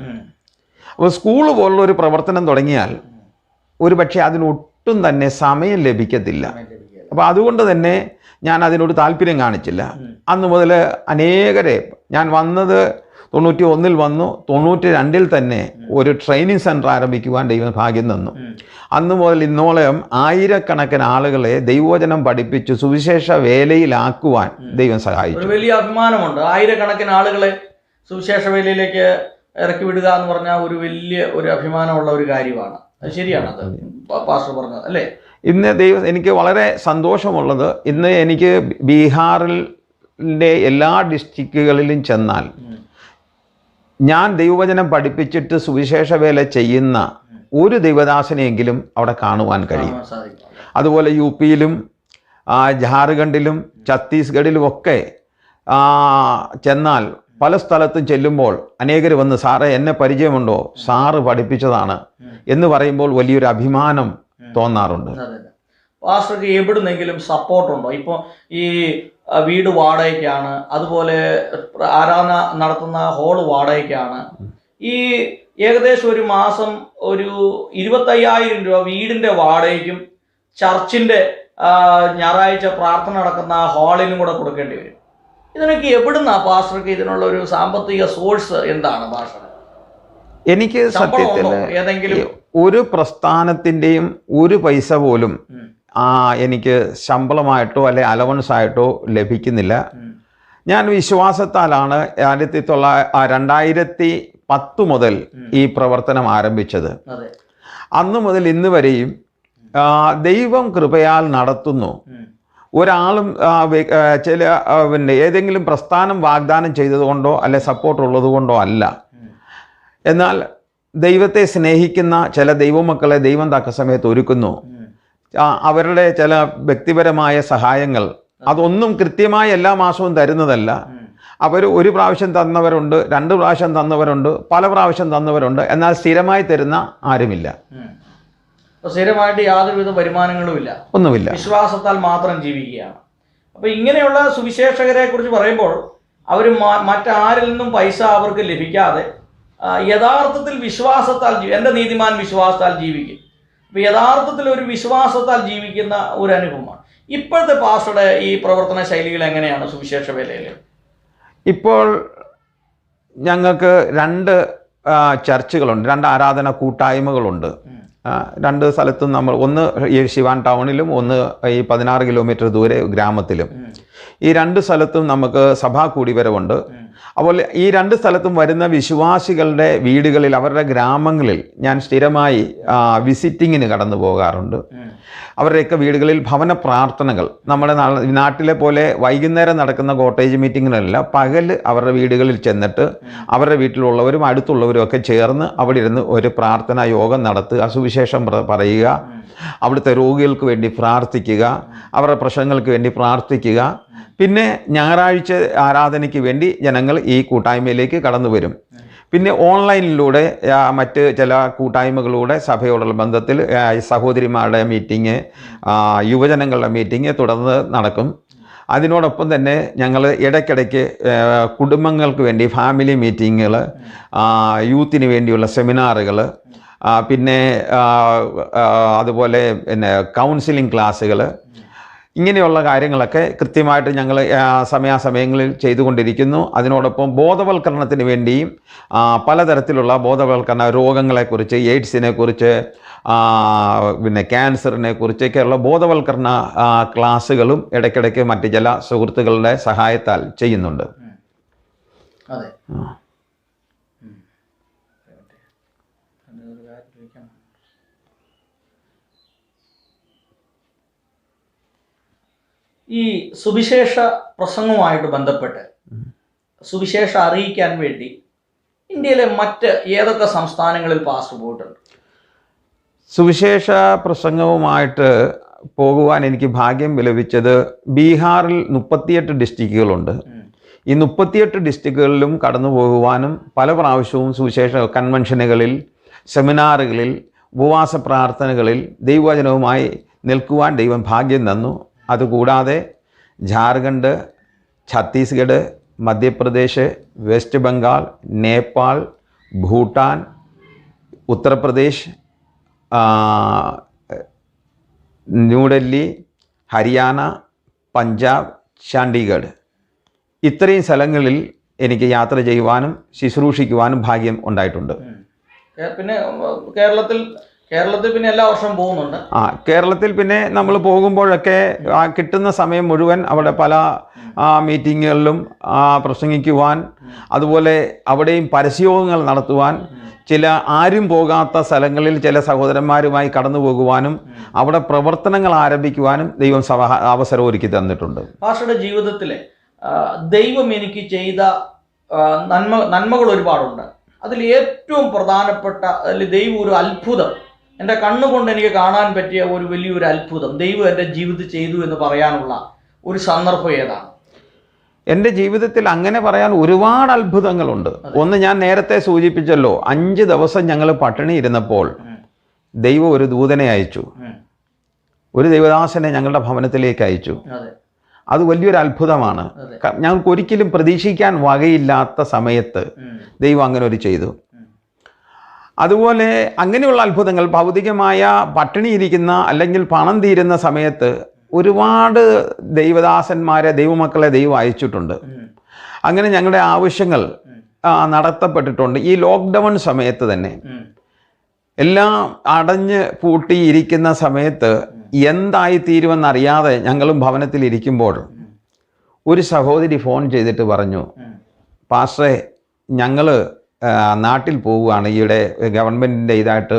അപ്പോൾ സ്കൂൾ പോലുള്ള ഒരു പ്രവർത്തനം തുടങ്ങിയാൽ ഒരു പക്ഷേ അതിനൊട്ടും തന്നെ സമയം ലഭിക്കത്തില്ല. അപ്പോൾ അതുകൊണ്ട് തന്നെ ഞാൻ അതിനോട് താല്പര്യം കാണിച്ചില്ല. അന്ന് മുതൽ അനേകരെ, ഞാൻ വന്നത് 91 വന്നു, 92 തന്നെ ഒരു ട്രെയിനിങ് സെൻറ്റർ ആരംഭിക്കുവാൻ ദൈവം ഭാഗ്യം തന്നു. അന്ന് മുതൽ ഇന്നോളം ആയിരക്കണക്കിന് ആളുകളെ ദൈവവചനം പഠിപ്പിച്ച് സുവിശേഷ വേലയിലാക്കുവാൻ ദൈവം സഹായിച്ചു. ഒരു വലിയ അഭിമാനമുണ്ട്. ആയിരക്കണക്കിന് ആളുകളെ സുവിശേഷ വേലയിലേക്ക് ഇറക്കി വിടുക എന്ന് പറഞ്ഞാൽ ഒരു അഭിമാനമുള്ള ഒരു കാര്യമാണ്. അത് ശരിയാണ്, അത് പാസ്റ്റർ പറഞ്ഞത് അല്ലേ? ഇന്ന് എനിക്ക് വളരെ സന്തോഷമുള്ളത്, ഇന്ന് എനിക്ക് ബീഹാറിലെ എല്ലാ ഡിസ്ട്രിക്റ്റുകളിലും ചെന്നാൽ ഞാൻ ദൈവവചനം പഠിപ്പിച്ചിട്ട് സുവിശേഷ വേല ചെയ്യുന്ന ഒരു ദൈവദാസനെയെങ്കിലും അവിടെ കാണുവാൻ കഴിയും. അതുപോലെ യു പിയിലും ജാർഖണ്ഡിലും ഛത്തീസ്ഗഡിലും ഒക്കെ ചെന്നാൽ പല സ്ഥലത്തും ചെല്ലുമ്പോൾ അനേകർ വന്ന് സാറേ എന്നെ പരിചയമുണ്ടോ, സാറ് പഠിപ്പിച്ചതാണ് എന്ന് പറയുമ്പോൾ വലിയൊരു അഭിമാനം തോന്നാറുണ്ട്. പാസ്റ്റർക്ക് എവിടുന്നെങ്കിലും സപ്പോർട്ടുണ്ടോ? ഇപ്പോൾ ഈ വീട് വാടകയ്ക്കാണ്, അതുപോലെ ആരാധന നടത്തുന്ന ഹോള് വാടകയ്ക്കാണ്. ഈ ഏകദേശം ഒരു മാസം ഒരു 25,000 രൂപ വീടിൻ്റെ വാടകയ്ക്കും ചർച്ചിൻ്റെ ഞായറാഴ്ച പ്രാർത്ഥന നടക്കുന്ന ഹാളിനും കൂടെ കൊടുക്കേണ്ടി വരും. ഇതിനൊക്കെ എവിടുന്നാ പാസ്റ്റർക്ക് ഇതിനുള്ള ഒരു സാമ്പത്തിക സോഴ്സ് എന്താണ് പാസ്റ്റർ? എനിക്ക് സത്യത്തിൽ ഏതെങ്കിലും ഒരു പ്രസ്ഥാനത്തിൻ്റെയും ഒരു പൈസ പോലും എനിക്ക് ശമ്പളമായിട്ടോ അല്ലെ അലവൻസ് ആയിട്ടോ ലഭിക്കുന്നില്ല. ഞാൻ വിശ്വാസത്താലാണ് 2010 മുതൽ ഈ പ്രവർത്തനം ആരംഭിച്ചത്. അന്ന് മുതൽ ഇന്ന് വരെയും ദൈവം കൃപയാൽ നടത്തുന്നു. ഒരാളും ഏതെങ്കിലും പ്രസ്ഥാനം വാഗ്ദാനം ചെയ്തതുകൊണ്ടോ അല്ലെ സപ്പോർട്ട് ഉള്ളത് കൊണ്ടോ അല്ല. എന്നാൽ ദൈവത്തെ സ്നേഹിക്കുന്ന ചില ദൈവമക്കളെ ദൈവം തക്ക സമയത്ത് ഒരുക്കുന്നു. അവരുടെ ചില വ്യക്തിപരമായ സഹായങ്ങൾ അതൊന്നും കൃത്യമായി എല്ലാ മാസവും തരുന്നതല്ല. അവർ ഒരു പ്രാവശ്യം തന്നവരുണ്ട്, 2 പ്രാവശ്യം തന്നവരുണ്ട്, പല പ്രാവശ്യം തന്നവരുണ്ട്. എന്നാൽ സ്ഥിരമായി തരുന്ന ആരുമില്ല. സ്ഥിരമായിട്ട് യാതൊരുവിധ വരുമാനങ്ങളും ഇല്ല, ഒന്നുമില്ല. വിശ്വാസത്താൽ മാത്രം ജീവിക്കുകയാണ്. അപ്പോൾ ഇങ്ങനെയുള്ള സുവിശേഷകരെ കുറിച്ച് പറയുമ്പോൾ അവർ മറ്റാരിൽ നിന്നും പൈസ അവർക്ക് ലഭിക്കാതെ യഥാർത്ഥത്തിൽ വിശ്വാസത്താൽ എൻ്റെ നീതിമാൻ വിശ്വാസത്താൽ ജീവിക്കും. അപ്പോൾ യഥാർത്ഥത്തിൽ ഒരു വിശ്വാസത്താൽ ജീവിക്കുന്ന ഒരു അനുഭവമാണ്. ഇപ്പോഴത്തെ പാസ്റ്ററുടെ ഈ പ്രവർത്തന ശൈലികൾ എങ്ങനെയാണ് സുവിശേഷ വേലയിൽ? ഇപ്പോൾ ഞങ്ങൾക്ക് 2 ചർച്ചുകളുണ്ട്, 2 ആരാധന കൂട്ടായ്മകളുണ്ട്. 2 സ്ഥലത്തും നമ്മൾ, ഒന്ന് ഈ ശിവാൻ ടൗണിലും ഒന്ന് ഈ 16 കിലോമീറ്റർ ദൂരെ ഗ്രാമത്തിലും. ഈ 2 സ്ഥലത്തും നമുക്ക് സഭാ കൂടിവരവുണ്ട്. അപ്പോൾ ഈ 2 സ്ഥലത്തും വരുന്ന വിശ്വാസികളുടെ വീടുകളിൽ, അവരുടെ ഗ്രാമങ്ങളിൽ ഞാൻ സ്ഥിരമായി വിസിറ്റിങ്ങിന് കടന്നു പോകാറുണ്ട്. അവരുടെയൊക്കെ വീടുകളിൽ ഭവന പ്രാർത്ഥനകൾ, നമ്മുടെ നാട്ടിലെ പോലെ വൈകുന്നേരം നടക്കുന്ന കോട്ടേജ് മീറ്റിങ്ങിനല്ല, പകൽ അവരുടെ വീടുകളിൽ ചെന്നിട്ട് അവരുടെ വീട്ടിലുള്ളവരും അടുത്തുള്ളവരും ഒക്കെ ചേർന്ന് അവിടെ ഇരുന്ന് ഒരു പ്രാർത്ഥനാ യോഗം നടത്തുക, സുവിശേഷം പറയുക, അവിടുത്തെ രോഗികൾക്ക് വേണ്ടി പ്രാർത്ഥിക്കുക, അവരുടെ പ്രശ്നങ്ങൾക്ക് വേണ്ടി പ്രാർത്ഥിക്കുക. പിന്നെ ഞായറാഴ്ച ആരാധനയ്ക്ക് വേണ്ടി ജനങ്ങൾ ഈ കൂട്ടായ്മയിലേക്ക് കടന്നു വരും. പിന്നെ ഓൺലൈനിലൂടെ മറ്റ് ചില കൂട്ടായ്മകളിലൂടെ സഭയോടുള്ള ബന്ധത്തിൽ സഹോദരിമാരുടെ മീറ്റിംഗ്, യുവജനങ്ങളുടെ മീറ്റിംഗ് തുടർന്ന് നടക്കും. അതിനോടൊപ്പം തന്നെ ഞങ്ങൾ ഇടയ്ക്കിടയ്ക്ക് കുടുംബങ്ങൾക്ക് വേണ്ടി ഫാമിലി മീറ്റിങ്ങുകൾ, യൂത്തിന് വേണ്ടിയുള്ള സെമിനാറുകൾ, പിന്നെ അതുപോലെ കൗൺസിലിംഗ് ക്ലാസ്സുകൾ, ഇങ്ങനെയുള്ള കാര്യങ്ങളൊക്കെ കൃത്യമായിട്ട് ഞങ്ങൾ സമയാസമയങ്ങളിൽ ചെയ്തുകൊണ്ടിരിക്കുന്നു. അതിനോടൊപ്പം ബോധവൽക്കരണത്തിന് വേണ്ടിയും പലതരത്തിലുള്ള ബോധവൽക്കരണ രോഗങ്ങളെക്കുറിച്ച്, എയ്ഡ്സിനെക്കുറിച്ച്, പിന്നെ ക്യാൻസറിനെ കുറിച്ചൊക്കെയുള്ള ബോധവൽക്കരണ ക്ലാസ്സുകളും ഇടയ്ക്കിടയ്ക്ക് മറ്റ് ചില സുഹൃത്തുക്കളുടെ സഹായത്താൽ ചെയ്യുന്നുണ്ട്. അതെ. ഈ സുവിശേഷ പ്രസംഗവുമായിട്ട് ബന്ധപ്പെട്ട് സുവിശേഷം അറിയിക്കാൻ വേണ്ടി ഇന്ത്യയിലെ മറ്റ് ഏതൊക്കെ സംസ്ഥാനങ്ങളിൽ പാസ്റ്റർ പോയിട്ടുണ്ട്? സുവിശേഷ പ്രസംഗവുമായിട്ട് പോകുവാൻ എനിക്ക് ഭാഗ്യം ലഭിച്ചത് ബീഹാറിൽ 38 ഡിസ്ട്രിക്റ്റുകളുണ്ട്. ഈ 38 ഡിസ്ട്രിക്റ്റുകളിലും കടന്നു പോകുവാനും പല പ്രാവശ്യവും സുവിശേഷ കൺവെൻഷനുകളിൽ, സെമിനാറുകളിൽ, ഉപവാസ പ്രാർത്ഥനകളിൽ ദൈവവചനവുമായി നിൽക്കുവാൻ ദൈവം ഭാഗ്യം തന്നു. അതുകൂടാതെ ജാർഖണ്ഡ്, ഛത്തീസ്ഗഡ്, മധ്യപ്രദേശ്, വെസ്റ്റ് ബംഗാൾ, നേപ്പാൾ, ഭൂട്ടാൻ, ഉത്തർപ്രദേശ്, ന്യൂഡൽഹി, ഹരിയാന, പഞ്ചാബ്, ചണ്ഡീഗഡ്, ഇത്രയും സ്ഥലങ്ങളിൽ എനിക്ക് യാത്ര ചെയ്യുവാനും ശുശ്രൂഷിക്കുവാനും ഭാഗ്യം ഉണ്ടായിട്ടുണ്ട്. പിന്നെ കേരളത്തിൽ പിന്നെ എല്ലാ വർഷവും പോകുന്നുണ്ട്. കേരളത്തിൽ പിന്നെ നമ്മൾ പോകുമ്പോഴൊക്കെ കിട്ടുന്ന സമയം മുഴുവൻ അവിടെ പല മീറ്റിങ്ങുകളിലും പ്രസംഗിക്കുവാൻ, അതുപോലെ അവിടെയും പരസ്യയോഗങ്ങൾ നടത്തുവാൻ, ചില ആരും പോകാത്ത സ്ഥലങ്ങളിൽ ചില സഹോദരന്മാരുമായി കടന്നു പോകുവാനും അവിടെ പ്രവർത്തനങ്ങൾ ആരംഭിക്കുവാനും ദൈവം അവസരം ഒരുക്കി തന്നിട്ടുണ്ട്. പാസ്റ്ററുടെ ജീവിതത്തിലെ ദൈവം എനിക്ക് ചെയ്ത നന്മകൾ ഒരുപാടുണ്ട്. അതിൽ ഏറ്റവും പ്രധാനപ്പെട്ട, അതിൽ ദൈവം ഒരു അത്ഭുതം, എൻ്റെ കണ്ണുകൊണ്ട് എനിക്ക് കാണാൻ പറ്റിയ ഒരു വലിയൊരു അത്ഭുതം ദൈവം എൻ്റെ ജീവിതത്തിൽ ചെയ്തു എന്ന് പറയാനുള്ള ഒരു സന്ദർഭം ഏതാണ്? എൻ്റെ ജീവിതത്തിൽ അങ്ങനെ പറയാൻ ഒരുപാട് അത്ഭുതങ്ങളുണ്ട്. ഒന്ന് ഞാൻ നേരത്തെ സൂചിപ്പിച്ചല്ലോ, 5 ദിവസം ഞങ്ങൾ പട്ടിണി ഇരുന്നപ്പോൾ ദൈവം ഒരു ദൂതനെ അയച്ചു, ഒരു ദൈവദാസനെ ഞങ്ങളുടെ ഭവനത്തിലേക്ക് അയച്ചു. അത് വലിയൊരു അത്ഭുതമാണ്. ഞങ്ങൾക്ക് ഒരിക്കലും പ്രതീക്ഷിക്കാൻ വകയില്ലാത്ത സമയത്ത് ദൈവം അങ്ങനെ ഒരു ചെയ്തു. അതുപോലെ അങ്ങനെയുള്ള അത്ഭുതങ്ങൾ ഭൗതികമായ പട്ടിണിയിരിക്കുന്ന അല്ലെങ്കിൽ പണം തീരുന്ന സമയത്ത് ഒരുപാട് ദൈവദാസന്മാരെ, ദൈവമക്കളെ ദൈവം അയച്ചിട്ടുണ്ട്. അങ്ങനെ ഞങ്ങളുടെ ആവശ്യങ്ങൾ നടത്തപ്പെട്ടിട്ടുണ്ട്. ഈ ലോക്ക്ഡൗൺ സമയത്ത് തന്നെ എല്ലാം അടഞ്ഞ് പൂട്ടിയിരിക്കുന്ന സമയത്ത് എന്തായിത്തീരുമെന്നറിയാതെ ഞങ്ങളും ഭവനത്തിലിരിക്കുമ്പോൾ ഒരു സഹോദരി ഫോൺ ചെയ്തിട്ട് പറഞ്ഞു, പാസ്റ്ററെ, ഞങ്ങൾ നാട്ടിൽ പോവുകയാണ്, ഈയിടെ ഗവൺമെൻറ്റിൻ്റെ ഇതായിട്ട്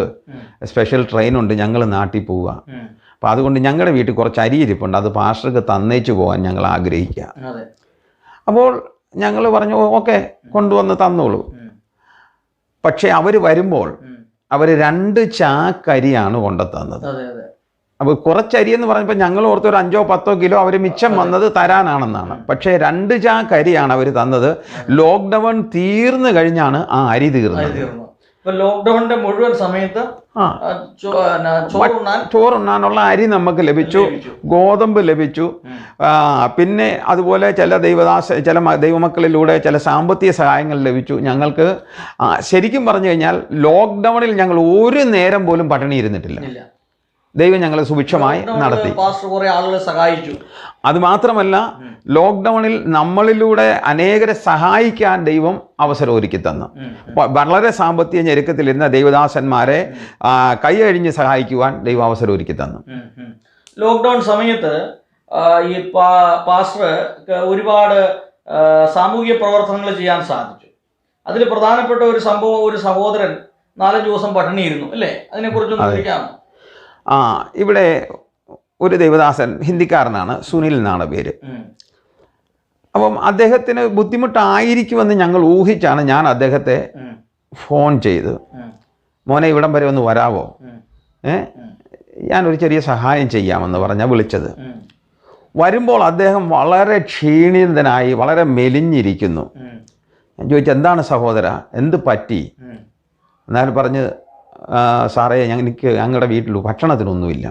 സ്പെഷ്യൽ ട്രെയിനുണ്ട്, ഞങ്ങൾ നാട്ടിൽ പോവുക. അപ്പോൾ അതുകൊണ്ട് ഞങ്ങളുടെ വീട്ടിൽ കുറച്ച് അരി ഇരിപ്പുണ്ട്, അത് പാസ്റ്റർക്ക് തന്നേച്ച് പോകാൻ ഞങ്ങൾ ആഗ്രഹിക്കുക. അപ്പോൾ ഞങ്ങൾ പറഞ്ഞു, ഓക്കെ, കൊണ്ടുവന്ന് തന്നോളൂ. പക്ഷേ അവർ വരുമ്പോൾ അവർ 2 ചാക്കരിയാണ് കൊണ്ടുതന്നത്. അപ്പോൾ കുറച്ചരി എന്ന് പറഞ്ഞപ്പോൾ ഞങ്ങൾ ഓർത്ത് ഒരു 5-10 കിലോ അവർ മിച്ചം വന്നത് തരാനാണെന്നാണ്. പക്ഷേ 2 ചാക്കരിയാണ് അവർ തന്നത്. ലോക്ക്ഡൗൺ തീർന്നു കഴിഞ്ഞാണ് ആ അരി തീർന്നത്. ലോക്ക്ഡൌണിന്റെ മുഴുവൻ സമയത്ത് ചോറുണ്ണാനുള്ള അരി നമുക്ക് ലഭിച്ചു, ഗോതമ്പ് ലഭിച്ചു. പിന്നെ അതുപോലെ ചില ദൈവമക്കളിലൂടെ ചില സാമ്പത്തിക സഹായങ്ങൾ ലഭിച്ചു. ഞങ്ങൾക്ക് ശരിക്കും പറഞ്ഞു കഴിഞ്ഞാൽ ലോക്ക്ഡൗണിൽ ഞങ്ങൾ ഒരു നേരം പോലും പട്ടിണി ഇരുന്നിട്ടില്ല. ദൈവം ഞങ്ങളെ സുഭിക്ഷമായി നടത്തി. ആളുകളെ സഹായിച്ചു. അതുമാത്രമല്ല, ലോക്ക്ഡൗണിൽ നമ്മളിലൂടെ അനേകരെ സഹായിക്കാൻ ദൈവം അവസരം ഒരുക്കി തന്നു. വളരെ സാമ്പത്തിക ഞെരുക്കത്തിലിരുന്ന ദൈവദാസന്മാരെ കൈയഴിഞ്ഞ് സഹായിക്കുവാൻ ദൈവം അവസരം ഒരുക്കി തന്നു. ലോക്ക്ഡൗൺ സമയത്ത് ഈ പാസ്റ്റർ ഒരുപാട് സാമൂഹിക പ്രവർത്തനങ്ങൾ ചെയ്യാൻ സാധിച്ചു. അതിൽ പ്രധാനപ്പെട്ട ഒരു സംഭവം, ഒരു സഹോദരൻ 4 ദിവസം പട്ടിണിയിരുന്നു, അല്ലേ? അതിനെക്കുറിച്ചൊന്ന് ചോദിക്കാമോ? ഇവിടെ ഒരു ദൈവദാസൻ, ഹിന്ദിക്കാരനാണ്, സുനിൽ എന്നാണ് പേര്. അപ്പം അദ്ദേഹത്തിന് ബുദ്ധിമുട്ടായിരിക്കുമെന്ന് ഞങ്ങൾ ഊഹിച്ചാണ് ഞാൻ അദ്ദേഹത്തെ ഫോൺ ചെയ്ത്, മോനെ ഇവിടം വരെ ഒന്ന് വരാവോ, ഞാനൊരു ചെറിയ സഹായം ചെയ്യാമെന്ന് പറഞ്ഞാൽ വിളിച്ചത്. വരുമ്പോൾ അദ്ദേഹം വളരെ ക്ഷീണിതനായി, വളരെ മെലിഞ്ഞിരിക്കുന്നു. ഞാൻ ചോദിച്ചു, എന്താണ് സഹോദര, എന്ത് പറ്റി? എന്നാൽ പറഞ്ഞ്, സാറേ, എനിക്ക് ഞങ്ങളുടെ വീട്ടിൽ ഭക്ഷണത്തിനൊന്നുമില്ല,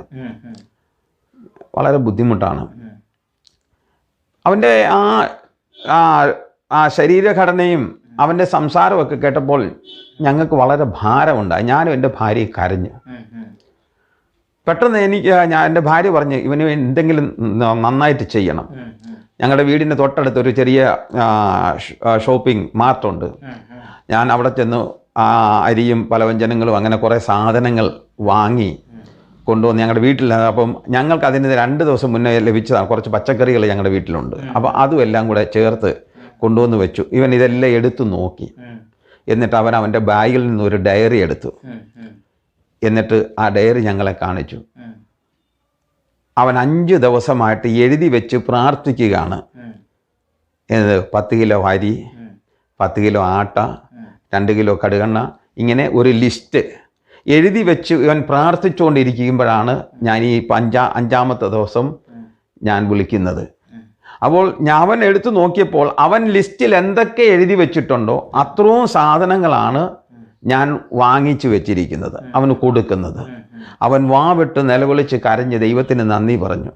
വളരെ ബുദ്ധിമുട്ടാണ്. അവൻ്റെ ആ ശരീരഘടനയും അവൻ്റെ സംസാരമൊക്കെ കേട്ടപ്പോൾ ഞങ്ങൾക്ക് വളരെ ഭാരമുണ്ടായി. ഞാനും എൻ്റെ ഭാര്യയെ കരഞ്ഞു. പെട്ടെന്ന് എൻ്റെ ഭാര്യ പറഞ്ഞു, ഇവന് എന്തെങ്കിലും നന്നായിട്ട് ചെയ്യണം. ഞങ്ങളുടെ വീടിൻ്റെ തൊട്ടടുത്തൊരു ചെറിയ ഷോപ്പിംഗ് മാർട്ടുണ്ട്. ഞാൻ അവിടെ ചെന്ന് അരിയും പലവ്യഞ്ജനങ്ങളും അങ്ങനെ കുറേ സാധനങ്ങൾ വാങ്ങി കൊണ്ടുവന്ന് ഞങ്ങളുടെ വീട്ടിൽ. അപ്പം ഞങ്ങൾക്ക് അതിന് 2 ദിവസം മുന്നേ ലഭിച്ചതാണ്. കുറച്ച് പച്ചക്കറികൾ ഞങ്ങളുടെ വീട്ടിലുണ്ട്. അപ്പോൾ അതും എല്ലാം കൂടെ ചേർത്ത് കൊണ്ടുവന്ന് വെച്ചു. ഇവൻ ഇതെല്ലാം എടുത്തു നോക്കി. എന്നിട്ട് അവൻ്റെ ബാഗിൽ നിന്ന് ഒരു ഡയറി എടുത്തു. എന്നിട്ട് ആ ഡയറി ഞങ്ങളെ കാണിച്ചു. അവൻ 5 ദിവസമായിട്ട് എഴുതി വെച്ച് പ്രാർത്ഥിക്കുകയാണ്. 10 കിലോ അരി, 10 കിലോ ആട്ട, 2 കിലോ കടുകെണ്ണ, ഇങ്ങനെ ഒരു ലിസ്റ്റ് എഴുതി വെച്ച് ഇവൻ പ്രാർത്ഥിച്ചുകൊണ്ടിരിക്കുമ്പോഴാണ് ഞാൻ ഈ 5-ാമത്തെ ദിവസം ഞാൻ വിളിക്കുന്നത്. അപ്പോൾ അവൻ എടുത്തു നോക്കിയപ്പോൾ അവൻ ലിസ്റ്റിൽ എന്തൊക്കെ എഴുതി വെച്ചിട്ടുണ്ടോ അത്രയും സാധനങ്ങളാണ് ഞാൻ വാങ്ങിച്ചു വെച്ചിരിക്കുന്നത്, അവന് കൊടുക്കുന്നത്. അവൻ വാ വിട്ട് നിലവിളിച്ച് കരഞ്ഞ് ദൈവത്തിന് നന്ദി പറഞ്ഞു.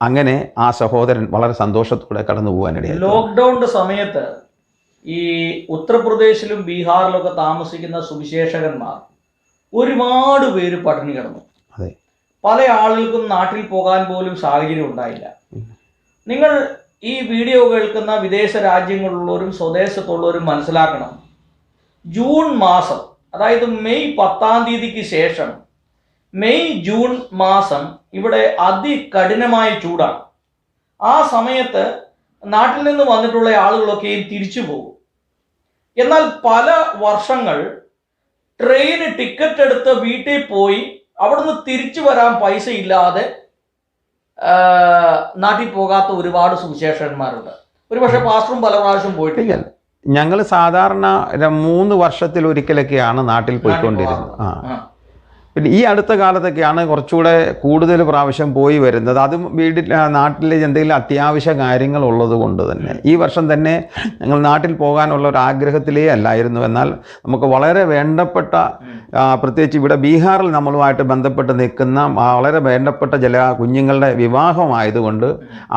അങ്ങനെ ആ സഹോദരൻ വളരെ സന്തോഷത്തോടെ കടന്നു പോകാനിടയായി. ലോക്ക്ഡൌണിന്റെ സമയത്ത് ഈ ഉത്തർപ്രദേശിലും ബീഹാറിലൊക്കെ താമസിക്കുന്ന സുവിശേഷകന്മാർ ഒരുപാട് പേര് പട്ടിണി കിടന്നു. അതെ, പല ആളുകൾക്കും നാട്ടിൽ പോകാൻ പോലും സാഹചര്യം ഉണ്ടായില്ല. നിങ്ങൾ ഈ വീഡിയോ കേൾക്കുന്ന വിദേശ രാജ്യങ്ങളിലുള്ളവരും സ്വദേശത്തുള്ളവരും മനസ്സിലാക്കണം, ജൂൺ മാസം, അതായത് മെയ് 10-ാം തീയതിക്ക് ശേഷം മെയ് ജൂൺ മാസം ഇവിടെ അതികഠിനമായ ചൂടാണ്. ആ സമയത്ത് നാട്ടിൽ നിന്ന് വന്നിട്ടുള്ള ആളുകളൊക്കെയും തിരിച്ചു പോകും. എന്നാൽ പല വർഷങ്ങൾ ട്രെയിന് ടിക്കറ്റ് എടുത്ത് വീട്ടിൽ പോയി അവിടുന്ന് തിരിച്ചു വരാൻ പൈസ ഇല്ലാതെ നാട്ടിൽ പോകാത്ത ഒരുപാട് സുവിശേഷന്മാരുണ്ട്. ഒരുപക്ഷെ പാസ്റ്ററും പല പ്രാവശ്യം പോയിട്ടില്ല. ഞങ്ങൾ സാധാരണ 3 വർഷത്തിൽ ഒരിക്കലൊക്കെയാണ് നാട്ടിൽ പോയിക്കൊണ്ടിരുന്നത്. പിന്നെ ഈ അടുത്ത കാലത്തൊക്കെയാണ് കുറച്ചുകൂടെ കൂടുതൽ പ്രാവശ്യം പോയി വരുന്നത്. അതും നാട്ടിൽ എന്തെങ്കിലും അത്യാവശ്യ കാര്യങ്ങൾ ഉള്ളത് കൊണ്ട് തന്നെ. ഈ വർഷം തന്നെ ഞങ്ങൾ നാട്ടിൽ പോകാനുള്ള ഒരു ആഗ്രഹത്തിലേ അല്ലായിരുന്നു. എന്നാൽ നമുക്ക് വളരെ വേണ്ടപ്പെട്ട, പ്രത്യേകിച്ച് ഇവിടെ ബീഹാറിൽ നമ്മളുമായിട്ട് ബന്ധപ്പെട്ട് നിൽക്കുന്ന വളരെ വേണ്ടപ്പെട്ട ചില കുഞ്ഞുങ്ങളുടെ വിവാഹമായതുകൊണ്ട്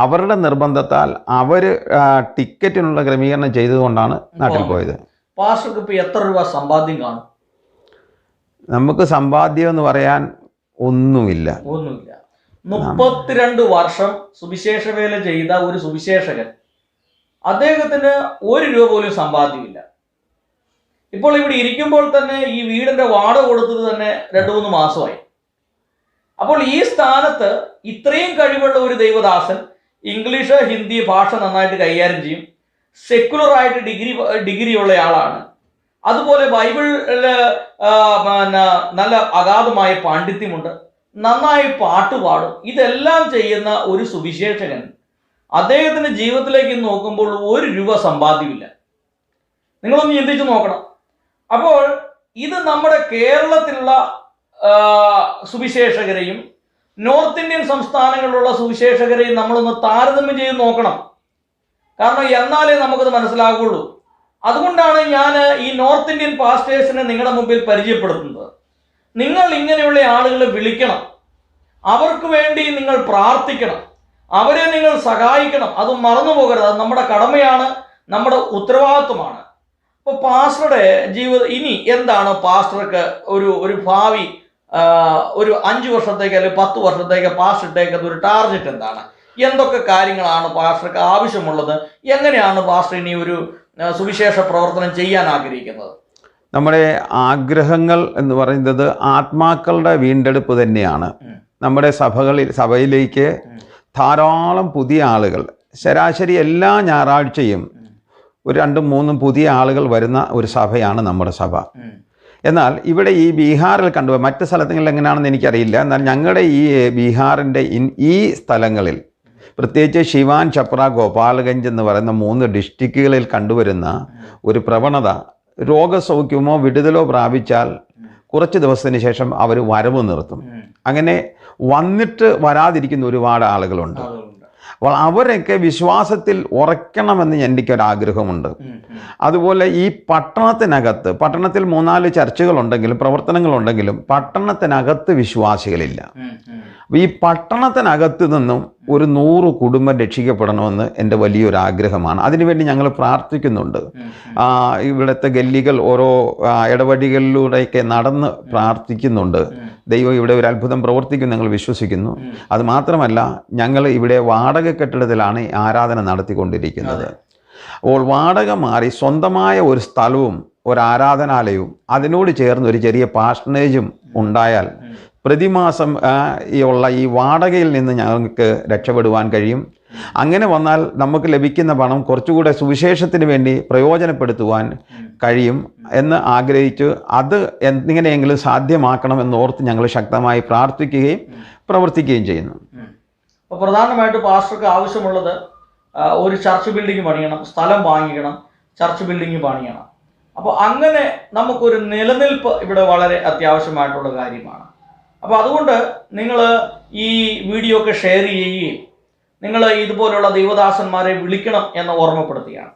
അവരുടെ നിർബന്ധത്താൽ അവർ ടിക്കറ്റിനുള്ള ക്രമീകരണം ചെയ്തുകൊണ്ടാണ് നാട്ടിൽ പോയത്. പാസ്റ്റർക്ക് ഇപ്പോൾ എത്ര രൂപ സമ്പാദ്യം കാണും? നമുക്ക് സമ്പാദ്യം എന്ന് പറയാൻ ഒന്നുമില്ല. 32 വർഷം സുവിശേഷ വേല ചെയ്ത ഒരു സുവിശേഷകൻ, അദ്ദേഹത്തിന് 1 രൂപ പോലും സമ്പാദ്യമില്ല. ഇപ്പോൾ ഇവിടെ ഇരിക്കുമ്പോൾ തന്നെ ഈ വീടിന്റെ വാടക കൊടുത്തത് തന്നെ 2-3 മാസമായി. അപ്പോൾ ഈ സ്ഥാനത്ത് ഇത്രയും കഴിവുള്ള ഒരു ദൈവദാസൻ ഇംഗ്ലീഷ് ഹിന്ദി ഭാഷ നന്നായിട്ട് കൈകാര്യം ചെയ്യും, സെക്കുലറായിട്ട് ഡിഗ്രി ഉള്ള ആളാണ്, അതുപോലെ ബൈബിളിൽ നല്ല അഗാധമായ പാണ്ഡിത്യമുണ്ട്, നന്നായി പാട്ട് പാടും. ഇതെല്ലാം ചെയ്യുന്ന ഒരു സുവിശേഷകൻ, അദ്ദേഹത്തിൻ്റെ ജീവിതത്തിലേക്ക് നോക്കുമ്പോൾ 1 രൂപ സമ്പാദ്യമില്ല. നിങ്ങളൊന്ന് ചിന്തിച്ച് നോക്കണം. അപ്പോൾ ഇത് നമ്മുടെ കേരളത്തിലുള്ള സുവിശേഷകരെയും നോർത്ത് ഇന്ത്യൻ സംസ്ഥാനങ്ങളിലുള്ള സുവിശേഷകരെയും നമ്മളൊന്ന് താരതമ്യം ചെയ്ത് നോക്കണം. കാരണം എന്നാലേ നമുക്കത് മനസ്സിലാകുള്ളൂ. അതുകൊണ്ടാണ് ഞാൻ ഈ നോർത്ത് ഇന്ത്യൻ പാസ്റ്റേഴ്സിനെ നിങ്ങളുടെ മുമ്പിൽ പരിചയപ്പെടുത്തുന്നത്. നിങ്ങൾ ഇങ്ങനെയുള്ള ആളുകളെ വിളിക്കണം, അവർക്ക് വേണ്ടി നിങ്ങൾ പ്രാർത്ഥിക്കണം, അവരെ നിങ്ങൾ സഹായിക്കണം. അത് മറന്നു പോകരുത്. അത് നമ്മുടെ കടമയാണ്, നമ്മുടെ ഉത്തരവാദിത്വമാണ്. അപ്പോൾ പാസ്റ്ററുടെ ജീവിതം ഇനി എന്താണ് പാസ്റ്റർക്ക് ഒരു ഭാവി, ഒരു 5 വർഷത്തേക്ക് അല്ലെങ്കിൽ 10 വർഷത്തേക്ക് പാസ്റ്ററിട്ടേക്ക് ഒരു ടാർഗറ്റ് എന്താണ്? എന്തൊക്കെ കാര്യങ്ങളാണ് പാസ്റ്റർക്ക് ആവശ്യമുള്ളത്? എങ്ങനെയാണ് പാസ്റ്റർ ഇനി ഒരു സുവിശേഷ പ്രവർത്തനം ചെയ്യാൻ ആഗ്രഹിക്കുന്നത്? നമ്മുടെ ആഗ്രഹങ്ങൾ എന്ന് പറയുന്നത് ആത്മാക്കളുടെ വീണ്ടെടുപ്പ് തന്നെയാണ്. നമ്മുടെ സഭയിലേക്ക് ധാരാളം പുതിയ ആളുകൾ, ശരാശരി എല്ലാ ഞായറാഴ്ചയും 2-3 പുതിയ ആളുകൾ വരുന്ന ഒരു സഭയാണ് നമ്മുടെ സഭ. എന്നാൽ ഇവിടെ ഈ ബീഹാറിൽ കണ്ടു, മറ്റ് സ്ഥലങ്ങളിൽ എങ്ങനെയാണെന്ന് എനിക്കറിയില്ല. എന്നാൽ ഞങ്ങളുടെ ഈ ബീഹാറിൻ്റെ ഈ സ്ഥലങ്ങളിൽ, പ്രത്യേകിച്ച് ശിവാൻ, ചപ്ര, ഗോപാൽഗഞ്ച് എന്ന് പറയുന്ന 3 ഡിസ്ട്രിക്റ്റുകളിൽ കണ്ടുവരുന്ന ഒരു പ്രവണത, രോഗസൗഖ്യമോ വിടുതലോ പ്രാപിച്ചാൽ കുറച്ച് ദിവസത്തിന് ശേഷം അവർ വരവ് നിർത്തും. അങ്ങനെ വന്നിട്ട് വരാതിരിക്കുന്ന ഒരുപാട് ആളുകളുണ്ട്. അപ്പോൾ അവരൊക്കെ വിശ്വാസത്തിൽ ഉറയ്ക്കണമെന്ന് എനിക്കൊരാഗ്രഹമുണ്ട്. അതുപോലെ ഈ പട്ടണത്തിൽ 3-4 ചർച്ചുകളുണ്ടെങ്കിലും പ്രവർത്തനങ്ങളുണ്ടെങ്കിലും പട്ടണത്തിനകത്ത് വിശ്വാസികളില്ല. അപ്പോൾ ഈ പട്ടണത്തിനകത്ത് നിന്നും ഒരു 100 കുടുംബം രക്ഷിക്കപ്പെടണമെന്ന് എൻ്റെ വലിയൊരു ആഗ്രഹമാണ്. അതിനുവേണ്ടി ഞങ്ങൾ പ്രാർത്ഥിക്കുന്നുണ്ട്. ഇവിടുത്തെ ഗല്ലികൾ, ഓരോ ഇടവഴികളിലൂടെയൊക്കെ നടന്ന് പ്രാർത്ഥിക്കുന്നുണ്ട്. ദൈവം ഇവിടെ ഒരു അത്ഭുതം പ്രവർത്തിക്കും ഞങ്ങൾ വിശ്വസിക്കുന്നു. അതുമാത്രമല്ല, ഞങ്ങൾ ഇവിടെ വാടക കെട്ടിടത്തിലാണ് ആരാധന നടത്തിക്കൊണ്ടിരിക്കുന്നത്. അപ്പോൾ വാടക മാറി സ്വന്തമായ ഒരു സ്ഥലവും ഒരു ആരാധനാലയവും അതിനോട് ചേർന്ന് ഒരു ചെറിയ പാർട്ട്നേജും ഉണ്ടായാൽ പ്രതിമാസം ഉള്ള ഈ വാടകയിൽ നിന്ന് ഞങ്ങൾക്ക് രക്ഷപ്പെടുവാൻ കഴിയും. അങ്ങനെ വന്നാൽ നമുക്ക് ലഭിക്കുന്ന പണം കുറച്ചുകൂടെ സുവിശേഷത്തിന് വേണ്ടി പ്രയോജനപ്പെടുത്തുവാൻ കഴിയും എന്ന് ആഗ്രഹിച്ച് അത് എങ്ങനെയെങ്കിലും സാധ്യമാക്കണമെന്നോർത്ത് ഞങ്ങൾ ശക്തമായി പ്രാർത്ഥിക്കുകയും പ്രവർത്തിക്കുകയും ചെയ്യുന്നു. അപ്പോൾ പ്രധാനമായിട്ട് പാസ്റ്റർക്ക് ആവശ്യമുള്ളത് ഒരു ചർച്ച് ബിൽഡിംഗ് പണിയണം, സ്ഥലം വാങ്ങിക്കണം, ചർച്ച് ബിൽഡിംഗ് പണിയണം. അപ്പോൾ അങ്ങനെ നമുക്കൊരു നിലനിൽപ്പ് ഇവിടെ വളരെ അത്യാവശ്യമായിട്ടുള്ള കാര്യമാണ്. അപ്പോൾ അതുകൊണ്ട് നിങ്ങൾ ഈ വീഡിയോ ഒക്കെ ഷെയർ ചെയ്യുകയും നിങ്ങൾ ഇതുപോലുള്ള ദൈവദാസന്മാരെ വിളിക്കണം എന്ന് ഓർമ്മപ്പെടുത്തുകയാണ്.